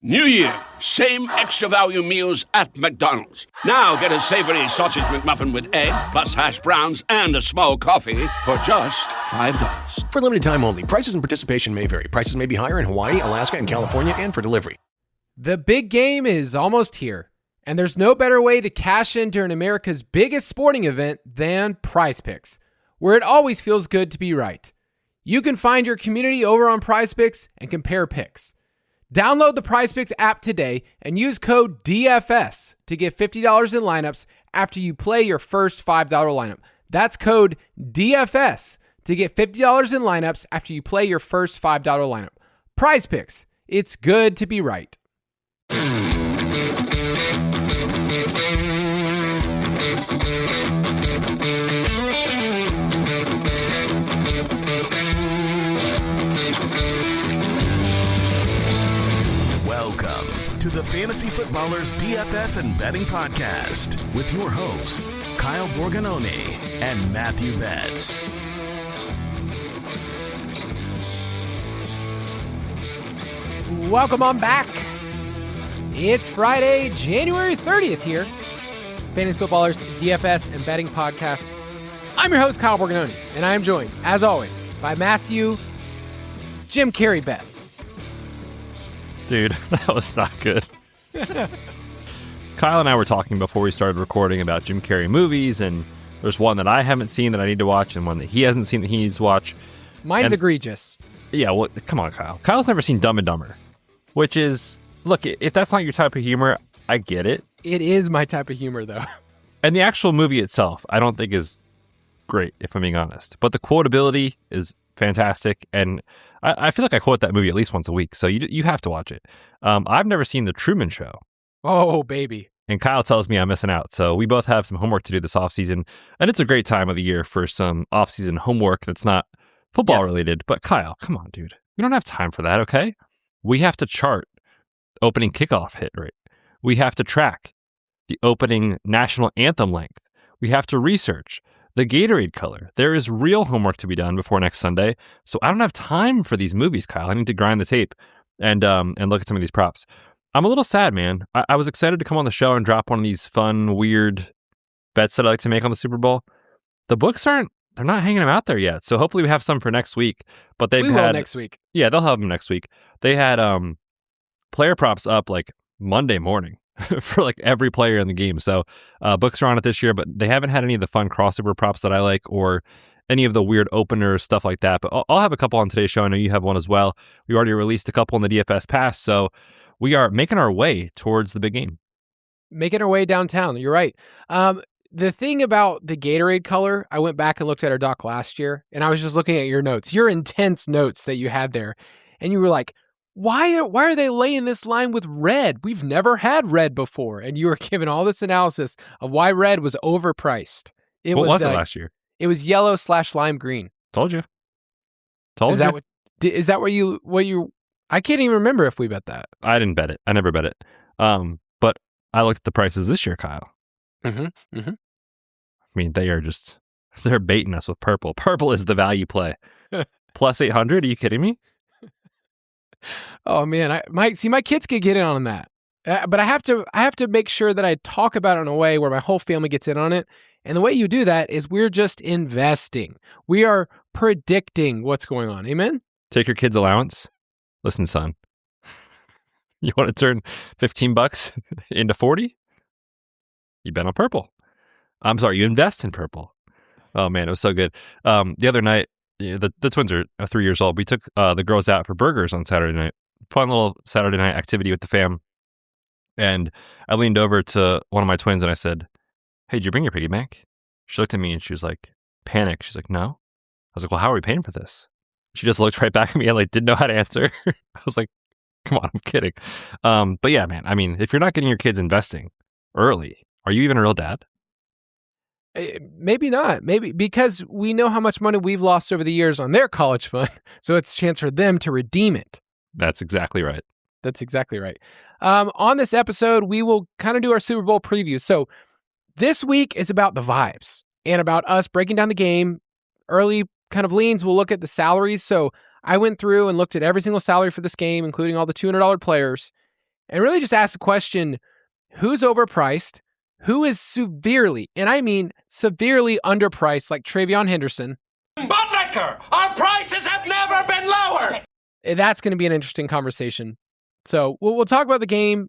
New Year, same extra value meals at McDonald's. Now get a savory sausage McMuffin with egg, plus hash browns and a small coffee for just $5. For limited time only. Prices and participation may vary. Prices may be higher in Hawaii, Alaska, and California, and for delivery. The big game is almost here, and there's no better way to cash in during America's biggest sporting event than PrizePicks, where it always feels good to be right. You can find your community over on PrizePicks and compare picks. Download the PrizePicks app today and use code DFS to get $50 in lineups after you play your first $5 lineup. That's code DFS to get $50 in lineups after you play your first $5 lineup. PrizePicks, it's good to be right. To the Fantasy Footballers DFS and Betting Podcast with your hosts, Kyle Borganoni and Matthew Betz. Welcome on back. It's Friday, January 30th here. Fantasy Footballers DFS and Betting Podcast. I'm your host, Kyle Borganoni, and I am joined, as always, by Matthew Jim Carrey Betz. Dude, that was not good. Kyle and I were talking before we started recording about Jim Carrey movies, and there's one that I haven't seen that I need to watch, and one that he hasn't seen that he needs to watch. Mine's egregious. Yeah, well, come on, Kyle. Kyle's never seen Dumb and Dumber, which is, look, if that's not your type of humor, I get it. It is my type of humor, though. And the actual movie itself, I don't think is great, if I'm being honest. But the quotability is fantastic, and I feel like I quote that movie at least once a week, so you have to watch it. I've never seen The Truman Show. Oh, baby. And Kyle tells me I'm missing out, so we both have some homework to do this offseason, and it's a great time of the year for some offseason homework that's not football-related. But Kyle, come on, dude. We don't have time for that, okay? We have to chart opening kickoff hit rate. We have to track the opening national anthem length. We have to research the Gatorade color. There is real homework to be done before next Sunday, so I don't have time for these movies, Kyle. I need to grind the tape and look at some of these props. I'm a little sad, man. I was excited to come on the show and drop one of these fun, weird bets that I like to make on the Super Bowl. The books they're not hanging them out there yet, so hopefully we have some for next week. But we will next week. Yeah, they'll have them next week. They had player props up like Monday morning for like every player in the game. So books are on it this year, but they haven't had any of the fun crossover props that I like or any of the weird openers, stuff like that. But I'll have a couple on today's show. I know you have one as well. We already released a couple in the DFS Pass, so we are making our way towards the big game. Making our way downtown. You're right. The thing about the Gatorade color, I went back and looked at our doc last year, and I was just looking at your notes, your intense notes that you had there, and you were like, why are they laying this line with red? We've never had red before. And you were giving all this analysis of why red was overpriced. What was it last year? It was yellow/lime green. Told you. Is that what you? I can't even remember if we bet that. I didn't bet it. I never bet it. But I looked at the prices this year, Kyle. Mm-hmm. Mm-hmm. I mean, they're baiting us with purple. Purple is the value play. Plus 800. Are you kidding me? Oh man, my kids could get in on that, but I have to make sure that I talk about it in a way where my whole family gets in on it. And the way you do that is we're just investing. We are predicting what's going on. Amen. Take your kids' allowance. Listen, son. You want to turn $15 into 40? You bet on purple. I'm sorry, you invest in purple. Oh man, it was so good. The other night. Yeah, the twins are 3 years old. We took the girls out for burgers on Saturday night. Fun little Saturday night activity with the fam. And I leaned over to one of my twins and I said, "Hey, did you bring your piggy bank?" She looked at me and she was like, panicked. She's like, "No." I was like, "Well, how are we paying for this?" She just looked right back at me and like didn't know how to answer. I was like, "Come on, I'm kidding." But yeah, man. I mean, if you're not getting your kids investing early, are you even a real dad? Maybe not. Maybe because we know how much money we've lost over the years on their college fund. So it's a chance for them to redeem it. That's exactly right. On this episode, we will kind of do our Super Bowl preview. So this week is about the vibes and about us breaking down the game. Early kind of leans, we'll look at the salaries. So I went through and looked at every single salary for this game, including all the $200 players. and really just ask the question, who's overpriced? Who is severely, and I mean severely underpriced, like Travion Henderson? Buttlicker, our prices have never been lower. That's going to be an interesting conversation. So we'll talk about the game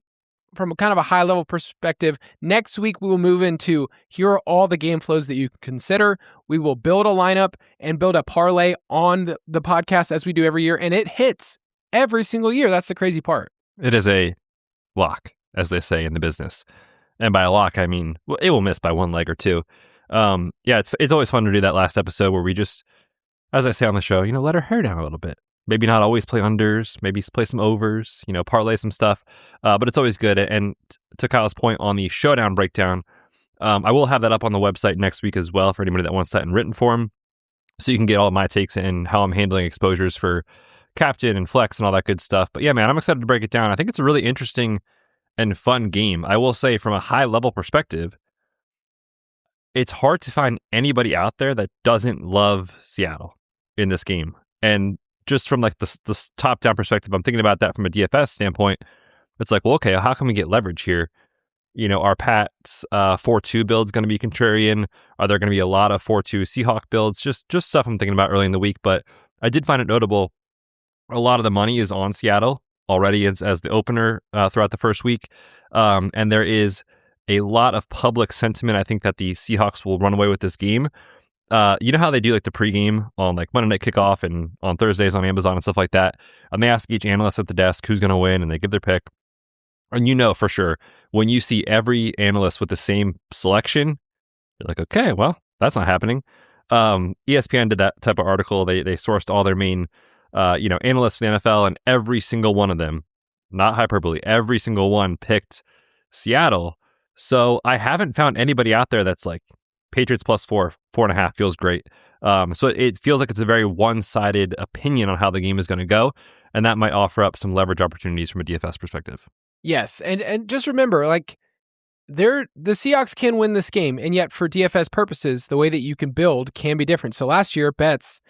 from kind of a high-level perspective. Next week, we will move into here are all the game flows that you can consider. We will build a lineup and build a parlay on the podcast as we do every year, and it hits every single year. That's the crazy part. It is a lock, as they say in the business. And by a lock, I mean, it will miss by one leg or two. It's always fun to do that last episode where we just, as I say on the show, let our hair down a little bit. Maybe not always play unders, maybe play some overs, parlay some stuff. But it's always good. And to Kyle's point on the showdown breakdown, I will have that up on the website next week as well for anybody that wants that in written form. So you can get all of my takes and how I'm handling exposures for captain and flex and all that good stuff. But yeah, man, I'm excited to break it down. I think it's a really interesting and fun game. I will say from a high level perspective, it's hard to find anybody out there that doesn't love Seattle in this game. And just from like the top-down perspective, I'm thinking about that from a DFS standpoint. It's like, well, okay, how can we get leverage here? Our Pat's 4-2 build's going to be contrarian. Are there going to be a lot of 4-2 Seahawk builds? Just stuff I'm thinking about early in the week. But I did find it notable. A lot of the money is on Seattle already as the opener throughout the first week. And there is a lot of public sentiment, I think, that the Seahawks will run away with this game. You know how they do like the pregame on like Monday Night Kickoff and on Thursdays on Amazon and stuff like that? And they ask each analyst at the desk who's going to win and they give their pick. And for sure, when you see every analyst with the same selection, you're like, okay, well, that's not happening. ESPN did that type of article. They sourced all their main, analysts for the NFL, and every single one of them, not hyperbole, every single one picked Seattle. So I haven't found anybody out there that's like, Patriots plus 4.5 feels great. So it feels like it's a very one-sided opinion on how the game is going to go, and that might offer up some leverage opportunities from a DFS perspective. Yes, and just remember, like, the Seahawks can win this game, and yet for DFS purposes, the way that you can build can be different. So last year, Betz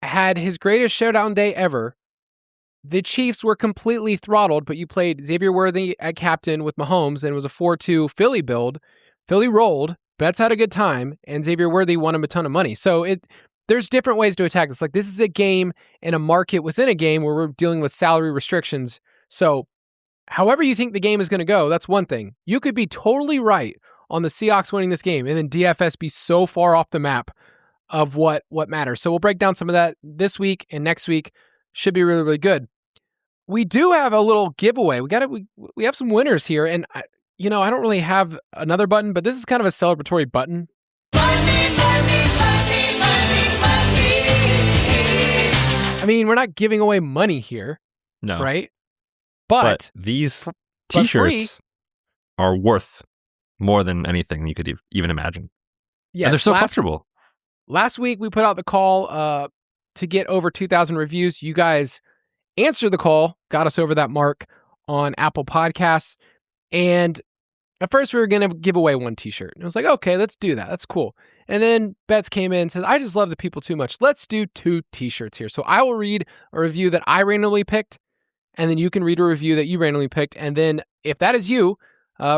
had his greatest showdown day ever. The Chiefs were completely throttled, but you played Xavier Worthy at captain with Mahomes, and it was a 4-2 Philly build. Philly rolled. Betz had a good time, and Xavier Worthy won him a ton of money. So there's different ways to attack this. Like, this is a game and a market within a game where we're dealing with salary restrictions. So however you think the game is going to go, that's one thing. You could be totally right on the Seahawks winning this game, and then DFS be so far off the map of what matters. So we'll break down some of that this week and next week. Should be really, really good. We do have a little giveaway. We have some winners here, and I don't really have another button, but this is kind of a celebratory button. Money, money, money, money, money. I mean, we're not giving away money here. No. Right? But these t-shirts are worth more than anything you could even imagine. Yes, and they're so comfortable. Last week, we put out the call to get over 2,000 reviews. You guys answered the call, got us over that mark on Apple Podcasts. And at first we were going to give away one t-shirt. And I was like, okay, let's do that. That's cool. And then Betz came in and said, I just love the people too much. Let's do 2 t-shirts here. So I will read a review that I randomly picked, and then you can read a review that you randomly picked. And then if that is you,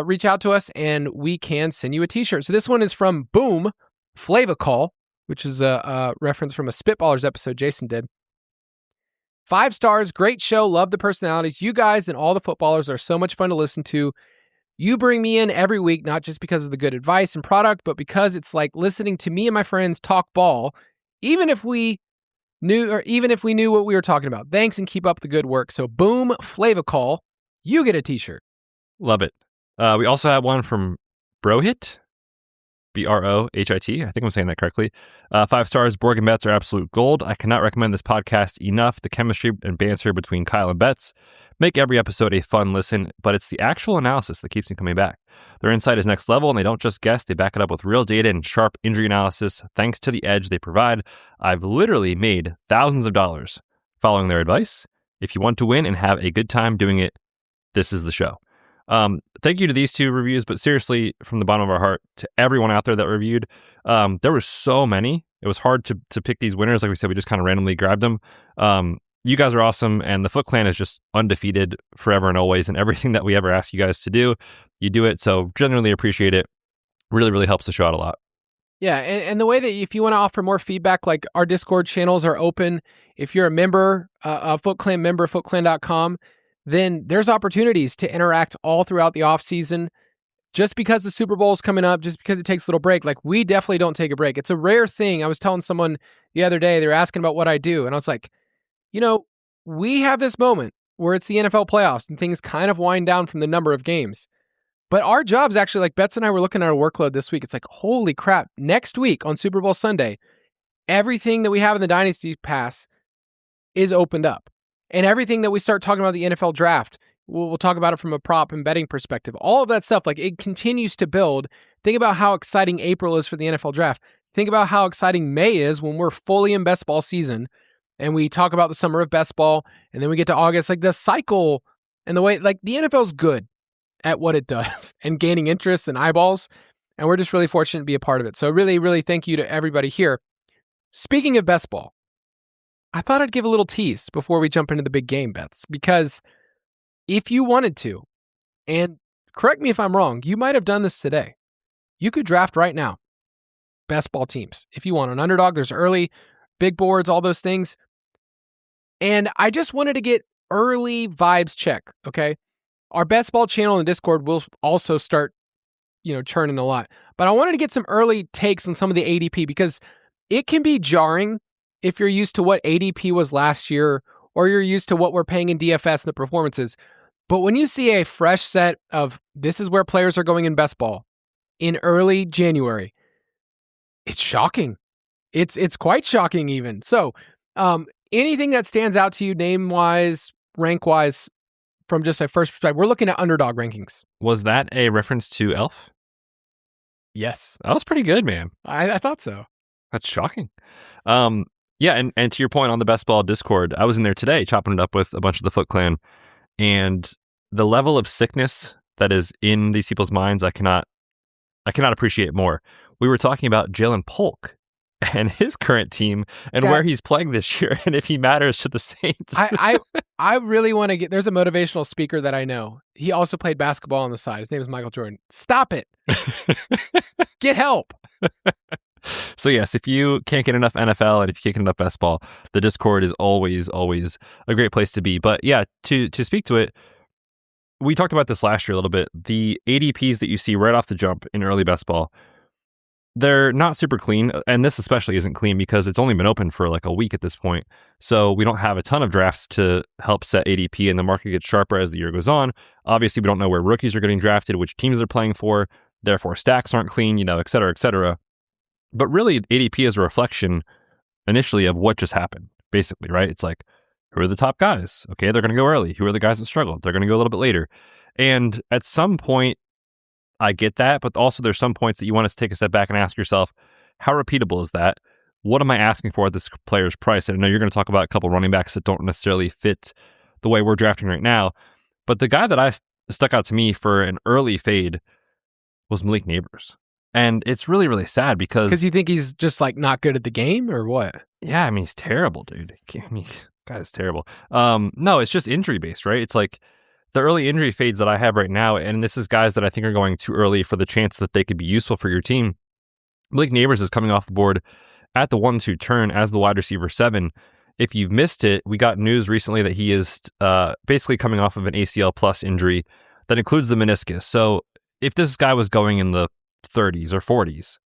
reach out to us and we can send you a t-shirt. So this one is from Boom Flavacall, which is a reference from a Spitballers episode Jason did. 5 stars, great show, love the personalities. You guys and all the footballers are so much fun to listen to. You bring me in every week, not just because of the good advice and product, but because it's like listening to me and my friends talk ball, even if we knew what we were talking about. Thanks and keep up the good work. So Boom Flavacall, you get a t-shirt. Love it. We also have one from Brohit. Brohit. I think I'm saying that correctly. 5 stars. Borg Betz are absolute gold. I cannot recommend this podcast enough. The chemistry and banter between Kyle and Betz make every episode a fun listen, but it's the actual analysis that keeps me coming back. Their insight is next level, and they don't just guess. They back it up with real data and sharp injury analysis. Thanks to the edge they provide, I've literally made thousands of dollars following their advice. If you want to win and have a good time doing it, this is the show. Thank you to these 2 reviews, but seriously, from the bottom of our heart, to everyone out there that reviewed, there were so many. It was hard to pick these winners. Like we said, we just kind of randomly grabbed them. you guys are awesome, and the Foot Clan is just undefeated forever and always, and everything that we ever ask you guys to do, you do it. So genuinely appreciate it. Really, really helps the show out a lot. Yeah, and the way that if you want to offer more feedback, like our Discord channels are open. If you're a member, a Foot Clan member, footclan.com, then there's opportunities to interact all throughout the offseason. Just because the Super Bowl is coming up, just because it takes a little break, like we definitely don't take a break. It's a rare thing. I was telling someone the other day, they were asking about what I do, and I was like, we have this moment where it's the NFL playoffs and things kind of wind down from the number of games. But our jobs actually, like Betz and I were looking at our workload this week. It's like, holy crap, next week on Super Bowl Sunday, everything that we have in the Dynasty Pass is opened up. And everything that we start talking about the NFL draft, we'll talk about it from a prop and betting perspective. All of that stuff, like it continues to build. Think about how exciting April is for the NFL draft. Think about how exciting May is when we're fully in best ball season and we talk about the summer of best ball, and then we get to August. Like the cycle and the way, like the NFL's good at what it does and gaining interest and eyeballs. And we're just really fortunate to be a part of it. So really, really thank you to everybody here. Speaking of best ball, I thought I'd give a little tease before we jump into the big game bets, because if you wanted to, and correct me if I'm wrong, you might have done this today. You could draft right now best ball teams. If you want on Underdog, there's early, big boards, all those things. And I just wanted to get early vibes check, okay? Our best ball channel in Discord will also start, churning a lot. But I wanted to get some early takes on some of the ADP, because it can be jarring if you're used to what ADP was last year, or you're used to what we're paying in DFS and the performances. But when you see a fresh set of this is where players are going in best ball in early January, it's shocking. It's quite shocking even. So anything that stands out to you name-wise, rank-wise, from just a first perspective, we're looking at Underdog rankings. Was that a reference to Elf? Yes. That was pretty good, man. I thought so. That's shocking. Yeah, and to your point on the Best Ball Discord, I was in there today chopping it up with a bunch of the Foot Clan, and the level of sickness that is in these people's minds, I cannot appreciate more. We were talking about Jalen Polk and his current team and where he's playing this year, and if he matters to the Saints. I really want to there's a motivational speaker that I know. He also played basketball on the side. His name is Michael Jordan. Stop it. Get help. So yes, if you can't get enough NFL and if you can't get enough best ball, the Discord is always a great place to be. But yeah, to speak to it, we talked about this last year a little bit. The ADPs that you see right off the jump in early best ball, they're not super clean, and this especially isn't clean because it's only been open for like a week at this point. So we don't have a ton of drafts to help set ADP, and the market gets sharper as the year goes on. Obviously, we don't know where rookies are getting drafted, which teams they're playing for, therefore stacks aren't clean, et cetera, et cetera. But really, ADP is a reflection initially of what just happened, basically, right? It's like, who are the top guys? Okay, they're going to go early. Who are the guys that struggled? They're going to go a little bit later. And at some point, I get that, but also there's some points that you want to take a step back and ask yourself, how repeatable is that? What am I asking for at this player's price? And I know you're going to talk about a couple running backs that don't necessarily fit the way we're drafting right now, but the guy that stuck out to me for an early fade was Malik Neighbors. And it's really, really sad because you think he's just like not good at the game or what? Yeah, I mean, he's terrible, dude. Guy's terrible. No, it's just injury based, right? It's like the early injury fades that I have right now, and this is guys that I think are going too early for the chance that they could be useful for your team. Malik Neighbors is coming off the board at the 1-2 turn as the wide receiver 7. If you've missed it, we got news recently that he is basically coming off of an ACL plus injury that includes the meniscus. So if this guy was going in the 30s or 40s,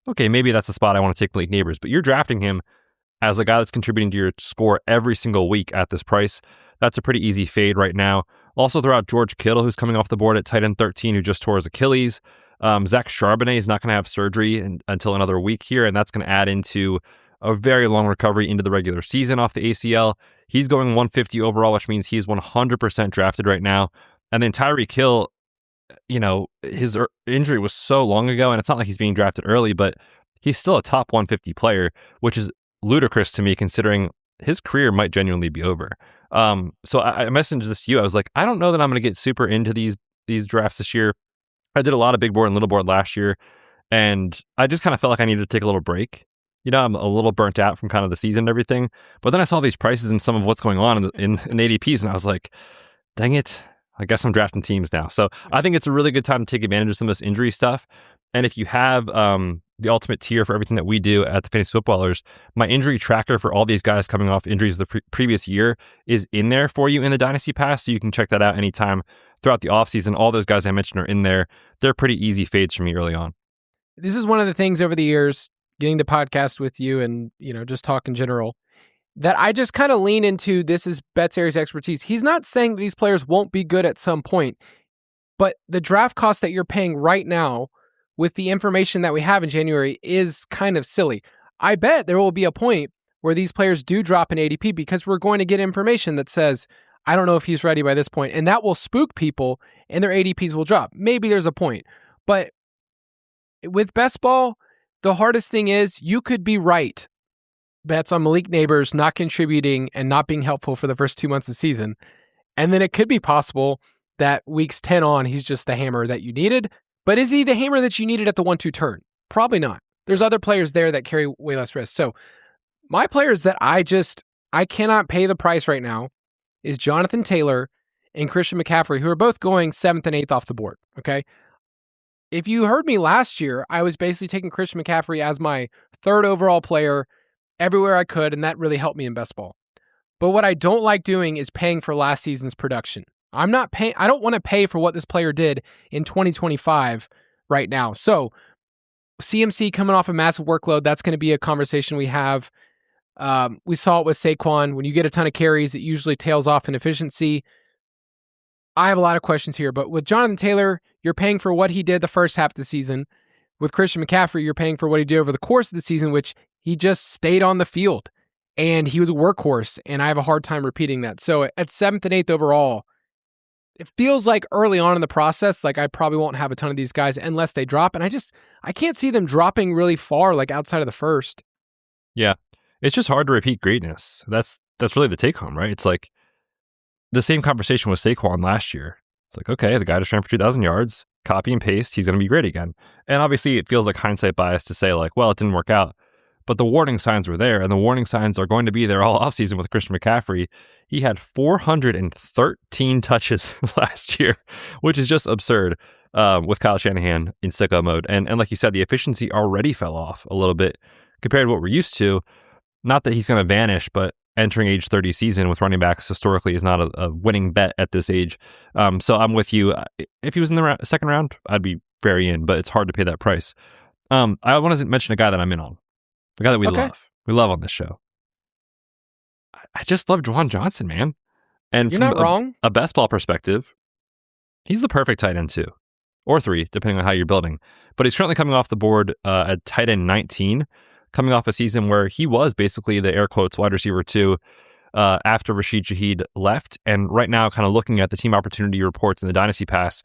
okay, maybe that's a spot I want to take Malik Neighbors, but you're drafting him as a guy that's contributing to your score every single week at this price. That's a pretty easy fade right now. Also throw out George Kittle, who's coming off the board at tight end 13, who just tore his Achilles. Zach Charbonnet is not going to have surgery until another week here, and that's going to add into a very long recovery into the regular season off the ACL. He's going 150 overall, which means he's 100% drafted right now. And then Tyreek Hill, his injury was so long ago, and it's not like he's being drafted early, but he's still a top 150 player, which is ludicrous to me considering his career might genuinely be over. So I messaged this to you. I was like, I don't know that I'm going to get super into these drafts this year. I did a lot of big board and little board last year, and I just kind of felt like I needed to take a little break I'm a little burnt out from kind of the season and everything. But then I saw these prices and some of what's going on in ADPs, and I was like, dang it, I guess I'm drafting teams now. So I think it's a really good time to take advantage of some of this injury stuff. And if you have the ultimate tier for everything that we do at the Fantasy Footballers, my injury tracker for all these guys coming off injuries the previous year is in there for you in the Dynasty Pass. So you can check that out anytime throughout the offseason. All those guys I mentioned are in there. They're pretty easy fades for me early on. This is one of the things over the years, getting to podcast with you and, just talk in general, that I just kind of lean into. This is Betz' area's expertise. He's not saying that these players won't be good at some point, but the draft cost that you're paying right now with the information that we have in January is kind of silly. I bet there will be a point where these players do drop in ADP because we're going to get information that says, I don't know if he's ready by this point, and that will spook people and their ADPs will drop. Maybe there's a point, but with best ball, the hardest thing is you could be right. Bets on Malik Neighbors not contributing and not being helpful for the first 2 months of the season. And then it could be possible that weeks 10 on, he's just the hammer that you needed. But is he the hammer that you needed at the 1-2 turn? Probably not. There's other players there that carry way less risk. So my players that I cannot pay the price right now is Jonathan Taylor and Christian McCaffrey, who are both going 7th and 8th off the board. Okay. If you heard me last year, I was basically taking Christian McCaffrey as my 3rd overall player everywhere I could, and that really helped me in best ball. But what I don't like doing is paying for last season's production. I don't want to pay for what this player did in 2025 right now. So CMC coming off a massive workload, that's going to be a conversation we have. We saw it with Saquon. When you get a ton of carries, it usually tails off in efficiency. I have a lot of questions here, but with Jonathan Taylor, you're paying for what he did the first half of the season. With Christian McCaffrey, you're paying for what he did over the course of the season, which he just stayed on the field, and he was a workhorse, and I have a hard time repeating that. So at 7th and 8th overall, it feels like early on in the process, like I probably won't have a ton of these guys unless they drop, and I can't see them dropping really far, like outside of the first. Yeah, it's just hard to repeat greatness. That's really the take home, right? It's like the same conversation with Saquon last year. It's like, okay, the guy just ran for 2,000 yards, copy and paste, he's going to be great again. And obviously it feels like hindsight bias to say like, well, it didn't work out. But the warning signs were there, and the warning signs are going to be there all offseason with Christian McCaffrey. He had 413 touches last year, which is just absurd with Kyle Shanahan in sicko mode. And like you said, the efficiency already fell off a little bit compared to what we're used to. Not that he's going to vanish, but entering age 30 season with running backs historically is not a winning bet at this age. So I'm with you. If he was in the second round, I'd be very in, but it's hard to pay that price. I want to mention a guy that I'm in on. The guy that we love. We love on this show. I just love Juwan Johnson, man. And you're from not wrong. A best ball perspective, he's the perfect tight end 2 or 3, depending on how you're building. But he's currently coming off the board at tight end 19, coming off a season where he was basically the air quotes wide receiver 2 after Rashid Shaheed left. And right now, kind of looking at the team opportunity reports in the Dynasty Pass,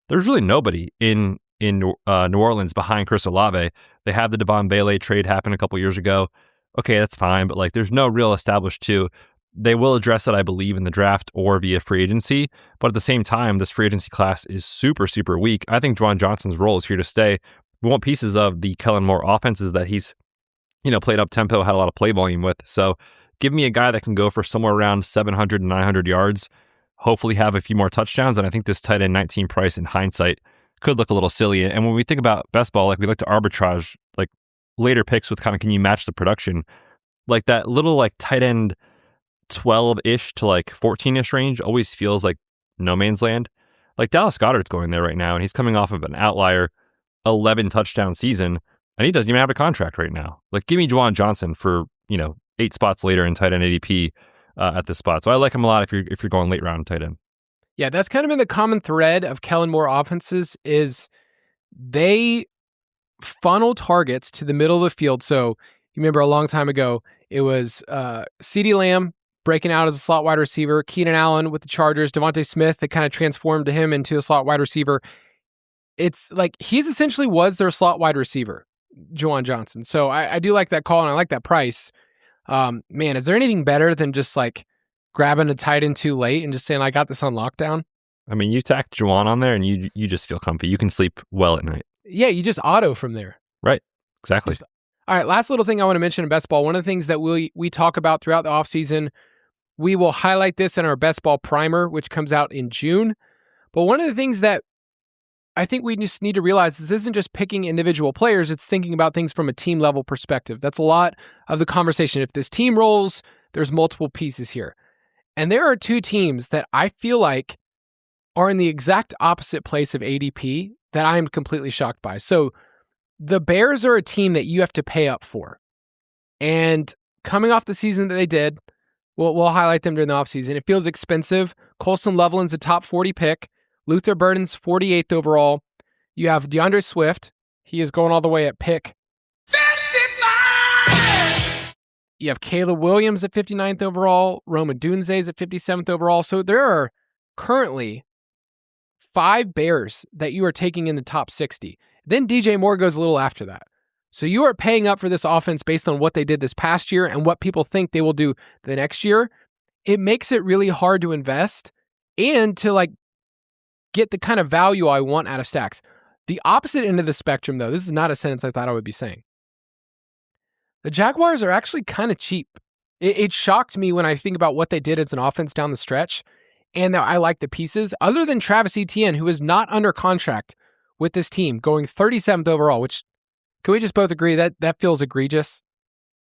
there's really nobody in New Orleans behind Chris Olave. They had the Devon Bailey trade happen a couple years ago. Okay, that's fine, but like there's no real established 2. They will address that, I believe, in the draft or via free agency. But at the same time, this free agency class is super, super weak. I think Juwan Johnson's role is here to stay. We want pieces of the Kellen Moore offenses that he's, played up tempo, had a lot of play volume with. So give me a guy that can go for somewhere around 700 and 900 yards, hopefully have a few more touchdowns. And I think this tight end 19 price in hindsight could look a little silly. And when we think about best ball, like we like to arbitrage, like later picks with kind of, can you match the production? Like that little like tight end 12-ish to like 14-ish range always feels like no man's land. Like Dallas Goedert's going there right now, and he's coming off of an outlier 11 touchdown season, and he doesn't even have a contract right now. Like give me Juwan Johnson for, 8 spots later in tight end ADP at this spot. So I like him a lot if you're going late round tight end. Yeah, that's kind of been the common thread of Kellen Moore offenses is they funnel targets to the middle of the field. So you remember a long time ago, it was CeeDee Lamb breaking out as a slot wide receiver, Keenan Allen with the Chargers, Devontae Smith, that kind of transformed him into a slot wide receiver. It's like he's essentially was their slot wide receiver, Juwan Johnson. So I do like that call, and I like that price. Man, is there anything better than just like grabbing a tight end too late and just saying, I got this on lockdown? I mean, you tack Juwan on there and you just feel comfy. You can sleep well at night. Yeah, you just auto from there. Right. Exactly. All right, last little thing I want to mention in best ball. One of the things that we talk about throughout the offseason, we will highlight this in our best ball primer, which comes out in June. But one of the things that I think we just need to realize is this isn't just picking individual players, it's thinking about things from a team level perspective. That's a lot of the conversation. If this team rolls, there's multiple pieces here. And there are two teams that I feel like are in the exact opposite place of ADP that I am completely shocked by. So the Bears are a team that you have to pay up for. And coming off the season that they did, we'll highlight them during the offseason. It feels expensive. Colson Loveland's a top 40 pick. Luther Burden's 48th overall. You have DeAndre Swift. He is going all the way at pick 55! You have Caleb Williams at 59th overall. Roma Dunze's at 57th overall. So there are currently 5 Bears that you are taking in the top 60. Then DJ Moore goes a little after that. So you are paying up for this offense based on what they did this past year and what people think they will do the next year. It makes it really hard to invest and to get the kind of value I want out of stacks. The opposite end of the spectrum, though, this is not a sentence I thought I would be saying. The Jaguars are actually kind of cheap. It shocked me when I think about what they did as an offense down the stretch, and that I like the pieces. Other than Travis Etienne, who is not under contract with this team, going 37th overall, which, can we just both agree that feels egregious?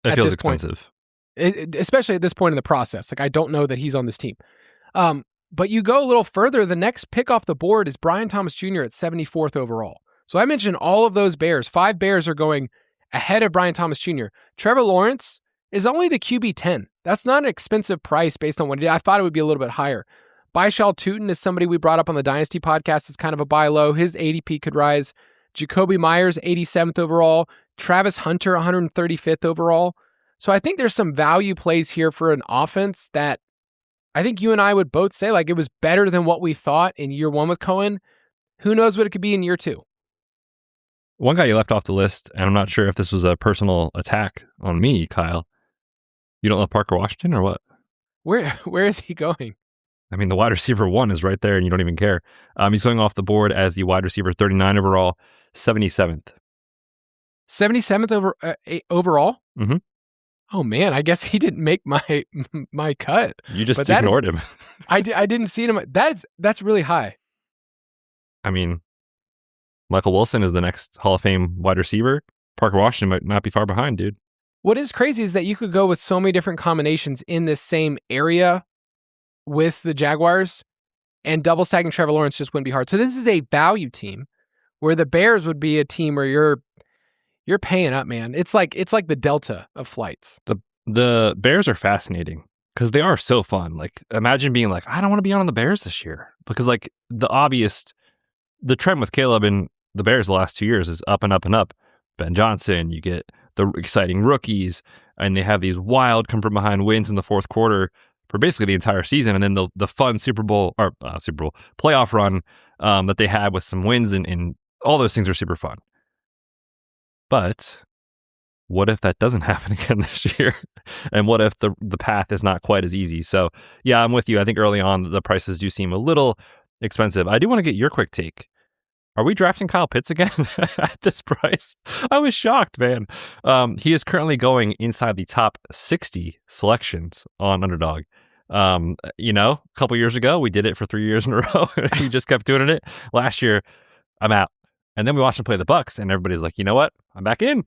It feels expensive. Especially at this point in the process. I don't know that he's on this team. But you go a little further, the next pick off the board is Brian Thomas Jr. at 74th overall. So I mentioned all of those Bears. 5 Bears are going ahead of Brian Thomas Jr. Trevor Lawrence is only the QB 10. That's not an expensive price based on what he did. I thought it would be a little bit higher. Baishal Tootin is somebody we brought up on the Dynasty podcast. It's kind of a buy low. His ADP could rise. Jacoby Myers, 87th overall. Travis Hunter, 135th overall. So I think there's some value plays here for an offense that I think you and I would both say it was better than what we thought in year 1 with Cohen. Who knows what it could be in year 2? One guy you left off the list, and I'm not sure if this was a personal attack on me, Kyle. You don't love Parker Washington or what? Where is he going? I mean, the wide receiver 1 is right there, and you don't even care. He's going off the board as the wide receiver 39 overall, 77th. 77th overall? Mm-hmm. Oh man, I guess he didn't make my cut. You just ignored him. I didn't see him. That's really high. I mean, Michael Wilson is the next Hall of Fame wide receiver. Parker Washington might not be far behind, dude. What is crazy is that you could go with so many different combinations in this same area with the Jaguars, and double stacking Trevor Lawrence just wouldn't be hard. So this is a value team where the Bears would be a team where you're paying up, man. It's like the Delta of flights. The Bears are fascinating because they are so fun. Imagine being I don't want to be on the Bears this year because the trend with Caleb and the Bears the last 2 years is up and up and up. Ben Johnson, you get the exciting rookies, and they have these wild come from behind wins in the fourth quarter for basically the entire season, and then the fun Super Bowl playoff run that they had with some wins, and all those things are super fun. But what if that doesn't happen again this year? And what if the path is not quite as easy? So yeah, I'm with you. I think early on the prices do seem a little expensive. I do want to get your quick take. Are we drafting Kyle Pitts again at this price? I was shocked, man. He is currently going inside the top 60 selections on Underdog. A couple years ago, we did it for 3 years in a row. He just kept doing it. Last year, I'm out. And then we watched him play the Bucs, and everybody's like, you know what? I'm back in.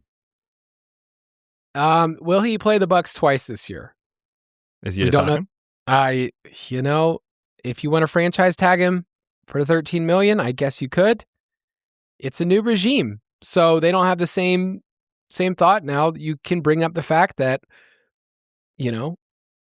Will he play the Bucs twice this year? Is he? We don't know. If you want to franchise tag him for $13 million, I guess you could. It's a new regime, so they don't have the same thought now. You can bring up the fact that,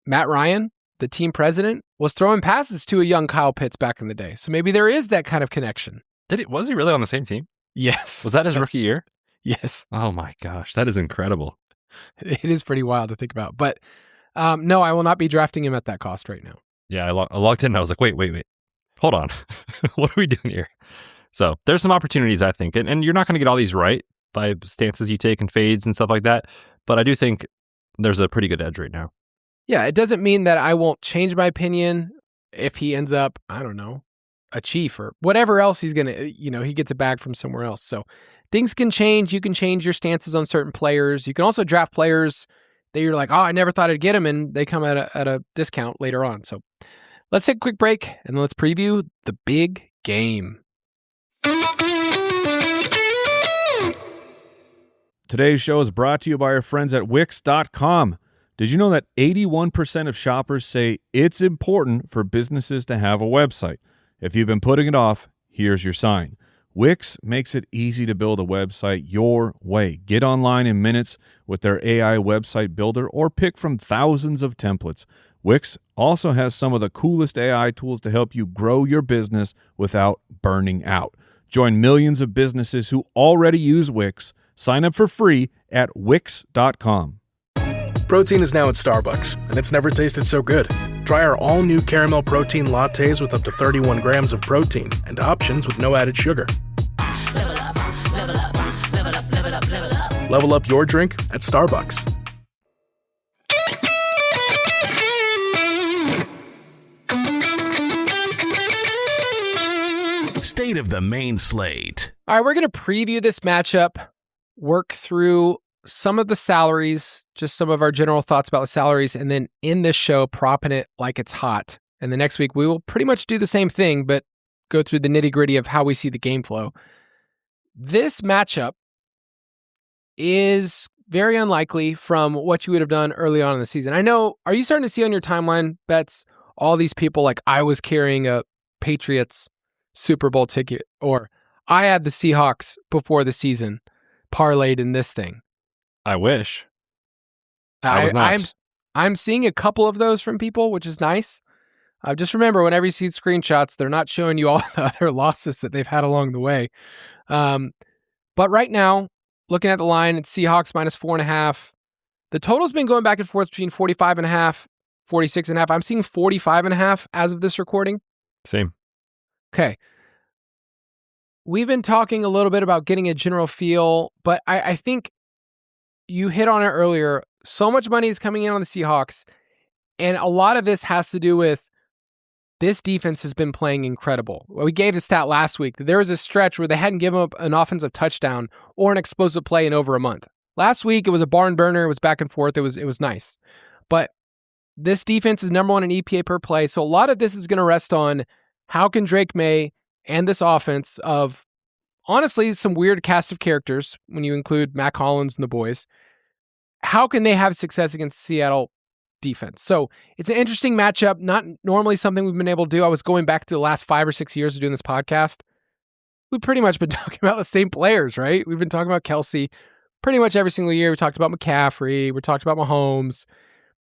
Matt Ryan, the team president, was throwing passes to a young Kyle Pitts back in the day. So maybe there is that kind of connection. Was he really on the same team? Yes. Was that his rookie year? Yes. Oh my gosh, that is incredible. It is pretty wild to think about. But no, I will not be drafting him at that cost right now. Yeah, I logged in and I was like, wait. Hold on. What are we doing here? So there's some opportunities, I think. And you're not going to get all these right by stances you take and fades and stuff like that. But I do think there's a pretty good edge right now. Yeah, it doesn't mean that I won't change my opinion if he ends up, I don't know, a Chief or whatever else he's going to, he gets a bag from somewhere else. So things can change. You can change your stances on certain players. You can also draft players that you're like, oh, I never thought I'd get them, and they come at a discount later on. So let's take a quick break, and let's preview the big game. Today's show is brought to you by our friends at Wix.com. Did you know that 81% of shoppers say it's important for businesses to have a website? If you've been putting it off, here's your sign. Wix makes it easy to build a website your way. Get online in minutes with their AI website builder or pick from thousands of templates. Wix also has some of the coolest AI tools to help you grow your business without burning out. Join millions of businesses who already use Wix. Sign up for free at Wix.com. Protein is now at Starbucks, and it's never tasted so good. Try our all-new caramel protein lattes with up to 31 grams of protein and options with no added sugar. Level up, level up, level up, level up, level up. Level up your drink at Starbucks. State of the main slate. All right, we're going to preview this matchup, work through some of the salaries, just some of our general thoughts about the salaries, and then in this show, propping it like it's hot. And the next week, we will pretty much do the same thing, but go through the nitty-gritty of how we see the game flow. This matchup is very unlikely from what you would have done early on in the season. I know, are you starting to see on your timeline, Betz, all these people like, I was carrying a Patriots Super Bowl ticket, or I had the Seahawks before the season parlayed in this thing? I wish. I was not. I'm seeing a couple of those from people, which is nice. Just remember, whenever you see screenshots, they're not showing you all the other losses that they've had along the way. But right now, looking at the line, it's Seahawks minus 4.5. The total's been going back and forth between 45.5, 46.5. I'm seeing 45.5 as of this recording. Same. Okay. We've been talking a little bit about getting a general feel, but I think you hit on it earlier. So much money is coming in on the Seahawks, and a lot of this has to do with this defense has been playing incredible. Well, we gave the stat last week that there was a stretch where they hadn't given up an offensive touchdown or an explosive play in over a month. Last week, it was a barn burner. It was back and forth. It was nice. But this defense is number one in EPA per play, so a lot of this is going to rest on how can Drake May and this offense of, honestly, some weird cast of characters, when you include Mac Hollins and the boys, how can they have success against Seattle defense? So it's an interesting matchup, not normally something we've been able to do. I was going back to the last 5 or 6 years of doing this podcast. We've pretty much been talking about the same players, right? We've been talking about Kelsey pretty much every single year. We talked about McCaffrey. We talked about Mahomes.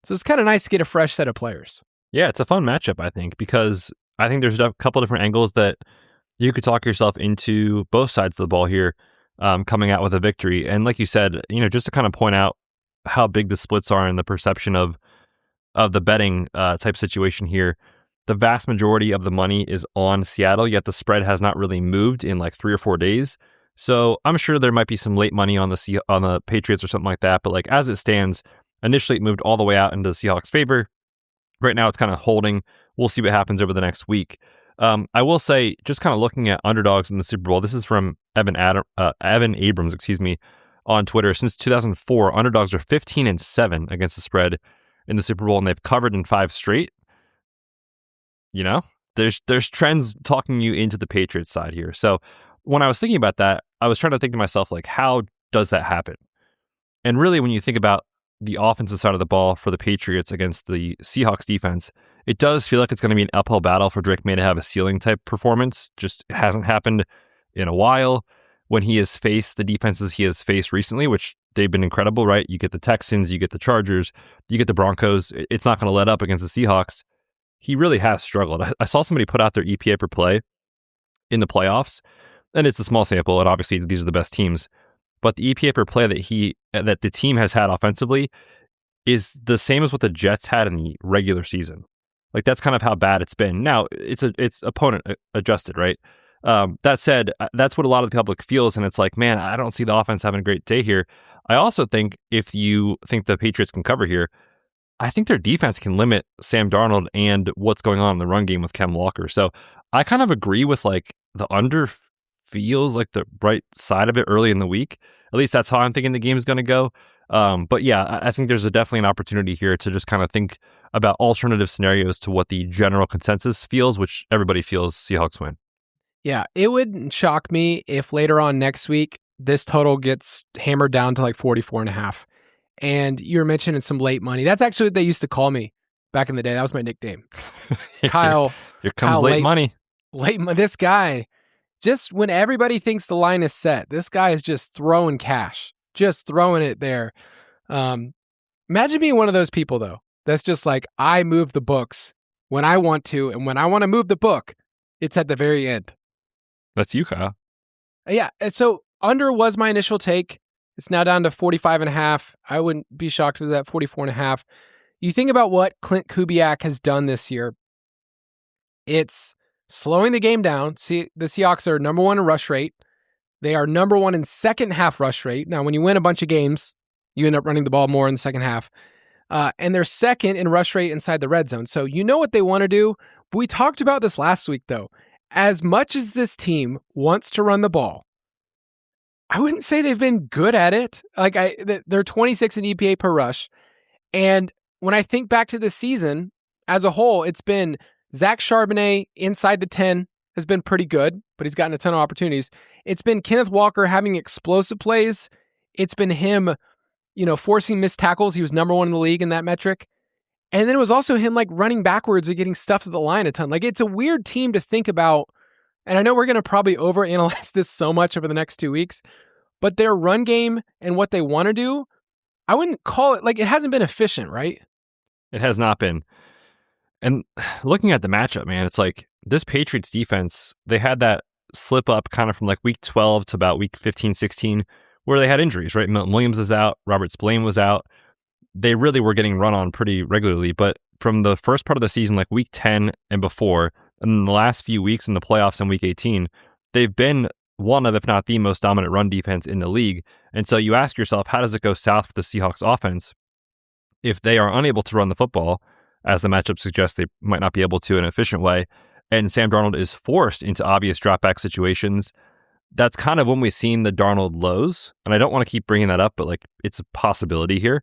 So it's kind of nice to get a fresh set of players. Yeah, it's a fun matchup, I think, because I think there's a couple different angles that you could talk yourself into both sides of the ball here, coming out with a victory. And like you said, just to kind of point out how big the splits are in the perception of the betting type situation here, the vast majority of the money is on Seattle, yet the spread has not really moved in like 3 or 4 days. So I'm sure there might be some late money on the Patriots or something like that. But like as it stands, initially it moved all the way out into the Seahawks' favor. Right now it's kind of holding. We'll see what happens over the next week. I will say, just kind of looking at underdogs in the Super Bowl, this is from Evan Abrams, on Twitter. Since 2004, underdogs are 15-7 against the spread in the Super Bowl, and they've covered in 5 straight. There's trends talking you into the Patriots side here. So when I was thinking about that, I was trying to think to myself, like, how does that happen? And really, when you think about the offensive side of the ball for the Patriots against the Seahawks defense, it does feel like it's going to be an uphill battle for Drake May to have a ceiling type performance. Just it hasn't happened in a while. When he has faced the defenses he has faced recently, which they've been incredible, right? You get the Texans, you get the Chargers, you get the Broncos. It's not going to let up against the Seahawks. He really has struggled. I saw somebody put out their EPA per play in the playoffs, and it's a small sample, and obviously these are the best teams. But the EPA per play that the team has had offensively is the same as what the Jets had in the regular season. Like that's kind of how bad it's been. Now it's opponent adjusted, right? That said, that's what a lot of the public feels, and it's like, man, I don't see the offense having a great day here. I also think if you think the Patriots can cover here, I think their defense can limit Sam Darnold and what's going on in the run game with Kevin Walker. So I kind of agree with like the under feels like the right side of it early in the week. At least that's how I'm thinking the game is going to go. But yeah, I think there's definitely an opportunity here to just kind of think about alternative scenarios to what the general consensus feels, which everybody feels Seahawks win. Yeah, it wouldn't shock me if later on next week, this total gets hammered down to like 44.5. And you're mentioning some late money. That's actually what they used to call me back in the day. That was my nickname. Kyle. Here comes Kyle, late money. This guy, just when everybody thinks the line is set, this guy is just throwing cash, just throwing it there. Imagine being one of those people, though, that's just like, I move the books when I want to, and when I want to move the book, it's at the very end. That's you, Kyle. Yeah, so under was my initial take. It's now down to 45.5. I wouldn't be shocked with that 44.5. You think about what Clint Kubiak has done this year. It's slowing the game down. See, the Seahawks are number one in rush rate. They are number one in second half rush rate. Now, when you win a bunch of games, you end up running the ball more in the second half. And they're second in rush rate inside the red zone. So you know what they want to do. We talked about this last week, though. As much as this team wants to run the ball, I wouldn't say they've been good at it. Like they're 26 in EPA per rush. And when I think back to the season as a whole, it's been Zach Charbonnet inside the 10 has been pretty good, but he's gotten a ton of opportunities. It's been Kenneth Walker having explosive plays. It's been him, forcing missed tackles. He was number one in the league in that metric. And then it was also him like running backwards and getting stuffed at the line a ton. Like it's a weird team to think about. And I know we're going to probably overanalyze this so much over the next 2 weeks, but their run game and what they want to do, I wouldn't call it, like, it hasn't been efficient, right? It has not been. And looking at the matchup, man, it's like this Patriots defense, they had that slip up kind of from like week 12 to about week 15, 16, where they had injuries, right? Milton Williams was out, Robert Spillane was out. They really were getting run on pretty regularly, but from the first part of the season, like week 10 and before, and the last few weeks in the playoffs in week 18, they've been one of, if not the most dominant run defense in the league. And so you ask yourself, how does it go south for the Seahawks offense if they are unable to run the football, as the matchup suggests they might not be able to in an efficient way, and Sam Darnold is forced into obvious dropback situations? That's kind of when we've seen the Darnold lows. And I don't want to keep bringing that up, but like it's a possibility here.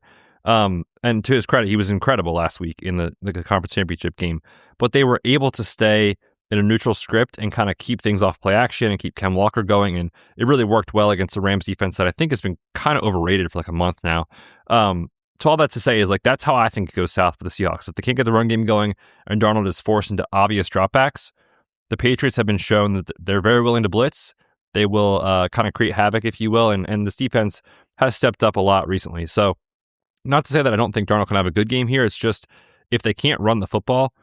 And to his credit, he was incredible last week in the conference championship game, but they were able to stay in a neutral script and kind of keep things off play action and keep Ken Walker going. And it really worked well against the Rams defense that I think has been kind of overrated for like a month now. So all that to say is like, that's how I think it goes south for the Seahawks. If they can't get the run game going and Darnold is forced into obvious dropbacks, the Patriots have been shown that they're very willing to blitz. They will kind of create havoc, if you will. And this defense has stepped up a lot recently. So not to say that I don't think Darnold can have a good game here. It's just if they can't run the football,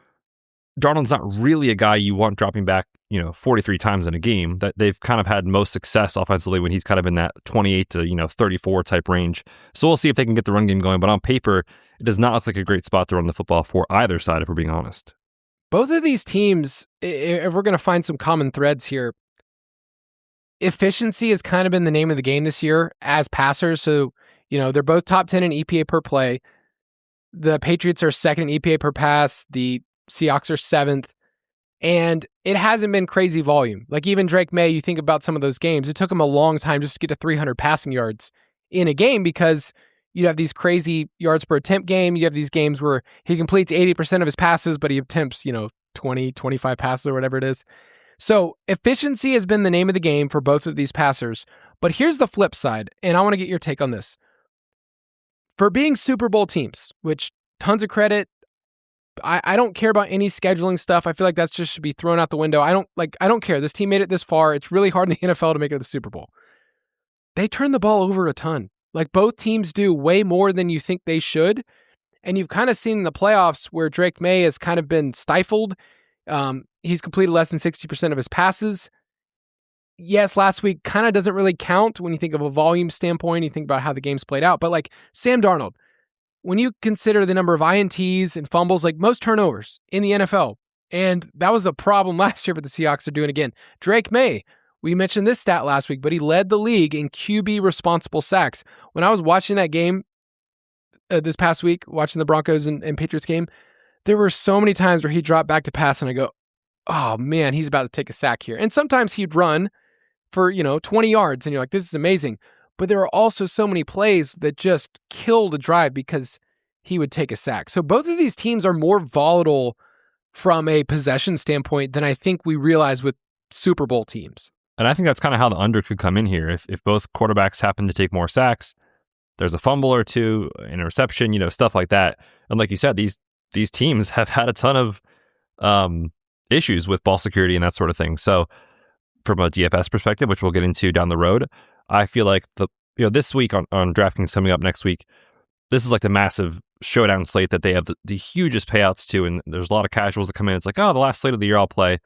Darnold's not really a guy you want dropping back, 43 times in a game. That they've kind of had most success offensively when he's kind of in that 28 to 34 type range. So we'll see if they can get the run game going. But on paper, it does not look like a great spot to run the football for either side, if we're being honest. Both of these teams, if we're going to find some common threads here, efficiency has kind of been the name of the game this year as passers. So, they're both top 10 in EPA per play. The Patriots are second in EPA per pass. The Seahawks are seventh. And it hasn't been crazy volume. Like even Drake May, you think about some of those games, it took him a long time just to get to 300 passing yards in a game because you have these crazy yards per attempt game. You have these games where he completes 80% of his passes, but he attempts, 20, 25 passes or whatever it is. So efficiency has been the name of the game for both of these passers. But here's the flip side, and I want to get your take on this. For being Super Bowl teams, which tons of credit, I don't care about any scheduling stuff. I feel like that just should be thrown out the window. I don't care. This team made it this far. It's really hard in the NFL to make it to the Super Bowl. They turn the ball over a ton. Like both teams do way more than you think they should. And you've kind of seen in the playoffs where Drake May has kind of been stifled. He's completed less than 60% of his passes. Yes, last week kind of doesn't really count when you think of a volume standpoint. You think about how the game's played out. But like Sam Darnold, when you consider the number of INTs and fumbles, like most turnovers in the NFL, and that was a problem last year, but the Seahawks are doing it again. Drake May, we mentioned this stat last week, but he led the league in QB responsible sacks. When I was watching that game this past week, watching the Broncos and Patriots game, there were so many times where he dropped back to pass, and I go, oh man, he's about to take a sack here. And sometimes he'd run for, 20 yards and you're like, this is amazing. But there are also so many plays that just killed a drive because he would take a sack. So both of these teams are more volatile from a possession standpoint than I think we realize with Super Bowl teams. And I think that's kind of how the under could come in here. If both quarterbacks happen to take more sacks, there's a fumble or two, an interception, stuff like that. And like you said, these teams have had a ton of issues with ball security and that sort of thing. So from a DFS perspective, which we'll get into down the road, I feel like this week on DraftKings coming up next week, this is like the massive showdown slate that they have the hugest payouts to, and there's a lot of casuals that come in. It's like, oh, the last slate of the year I'll play.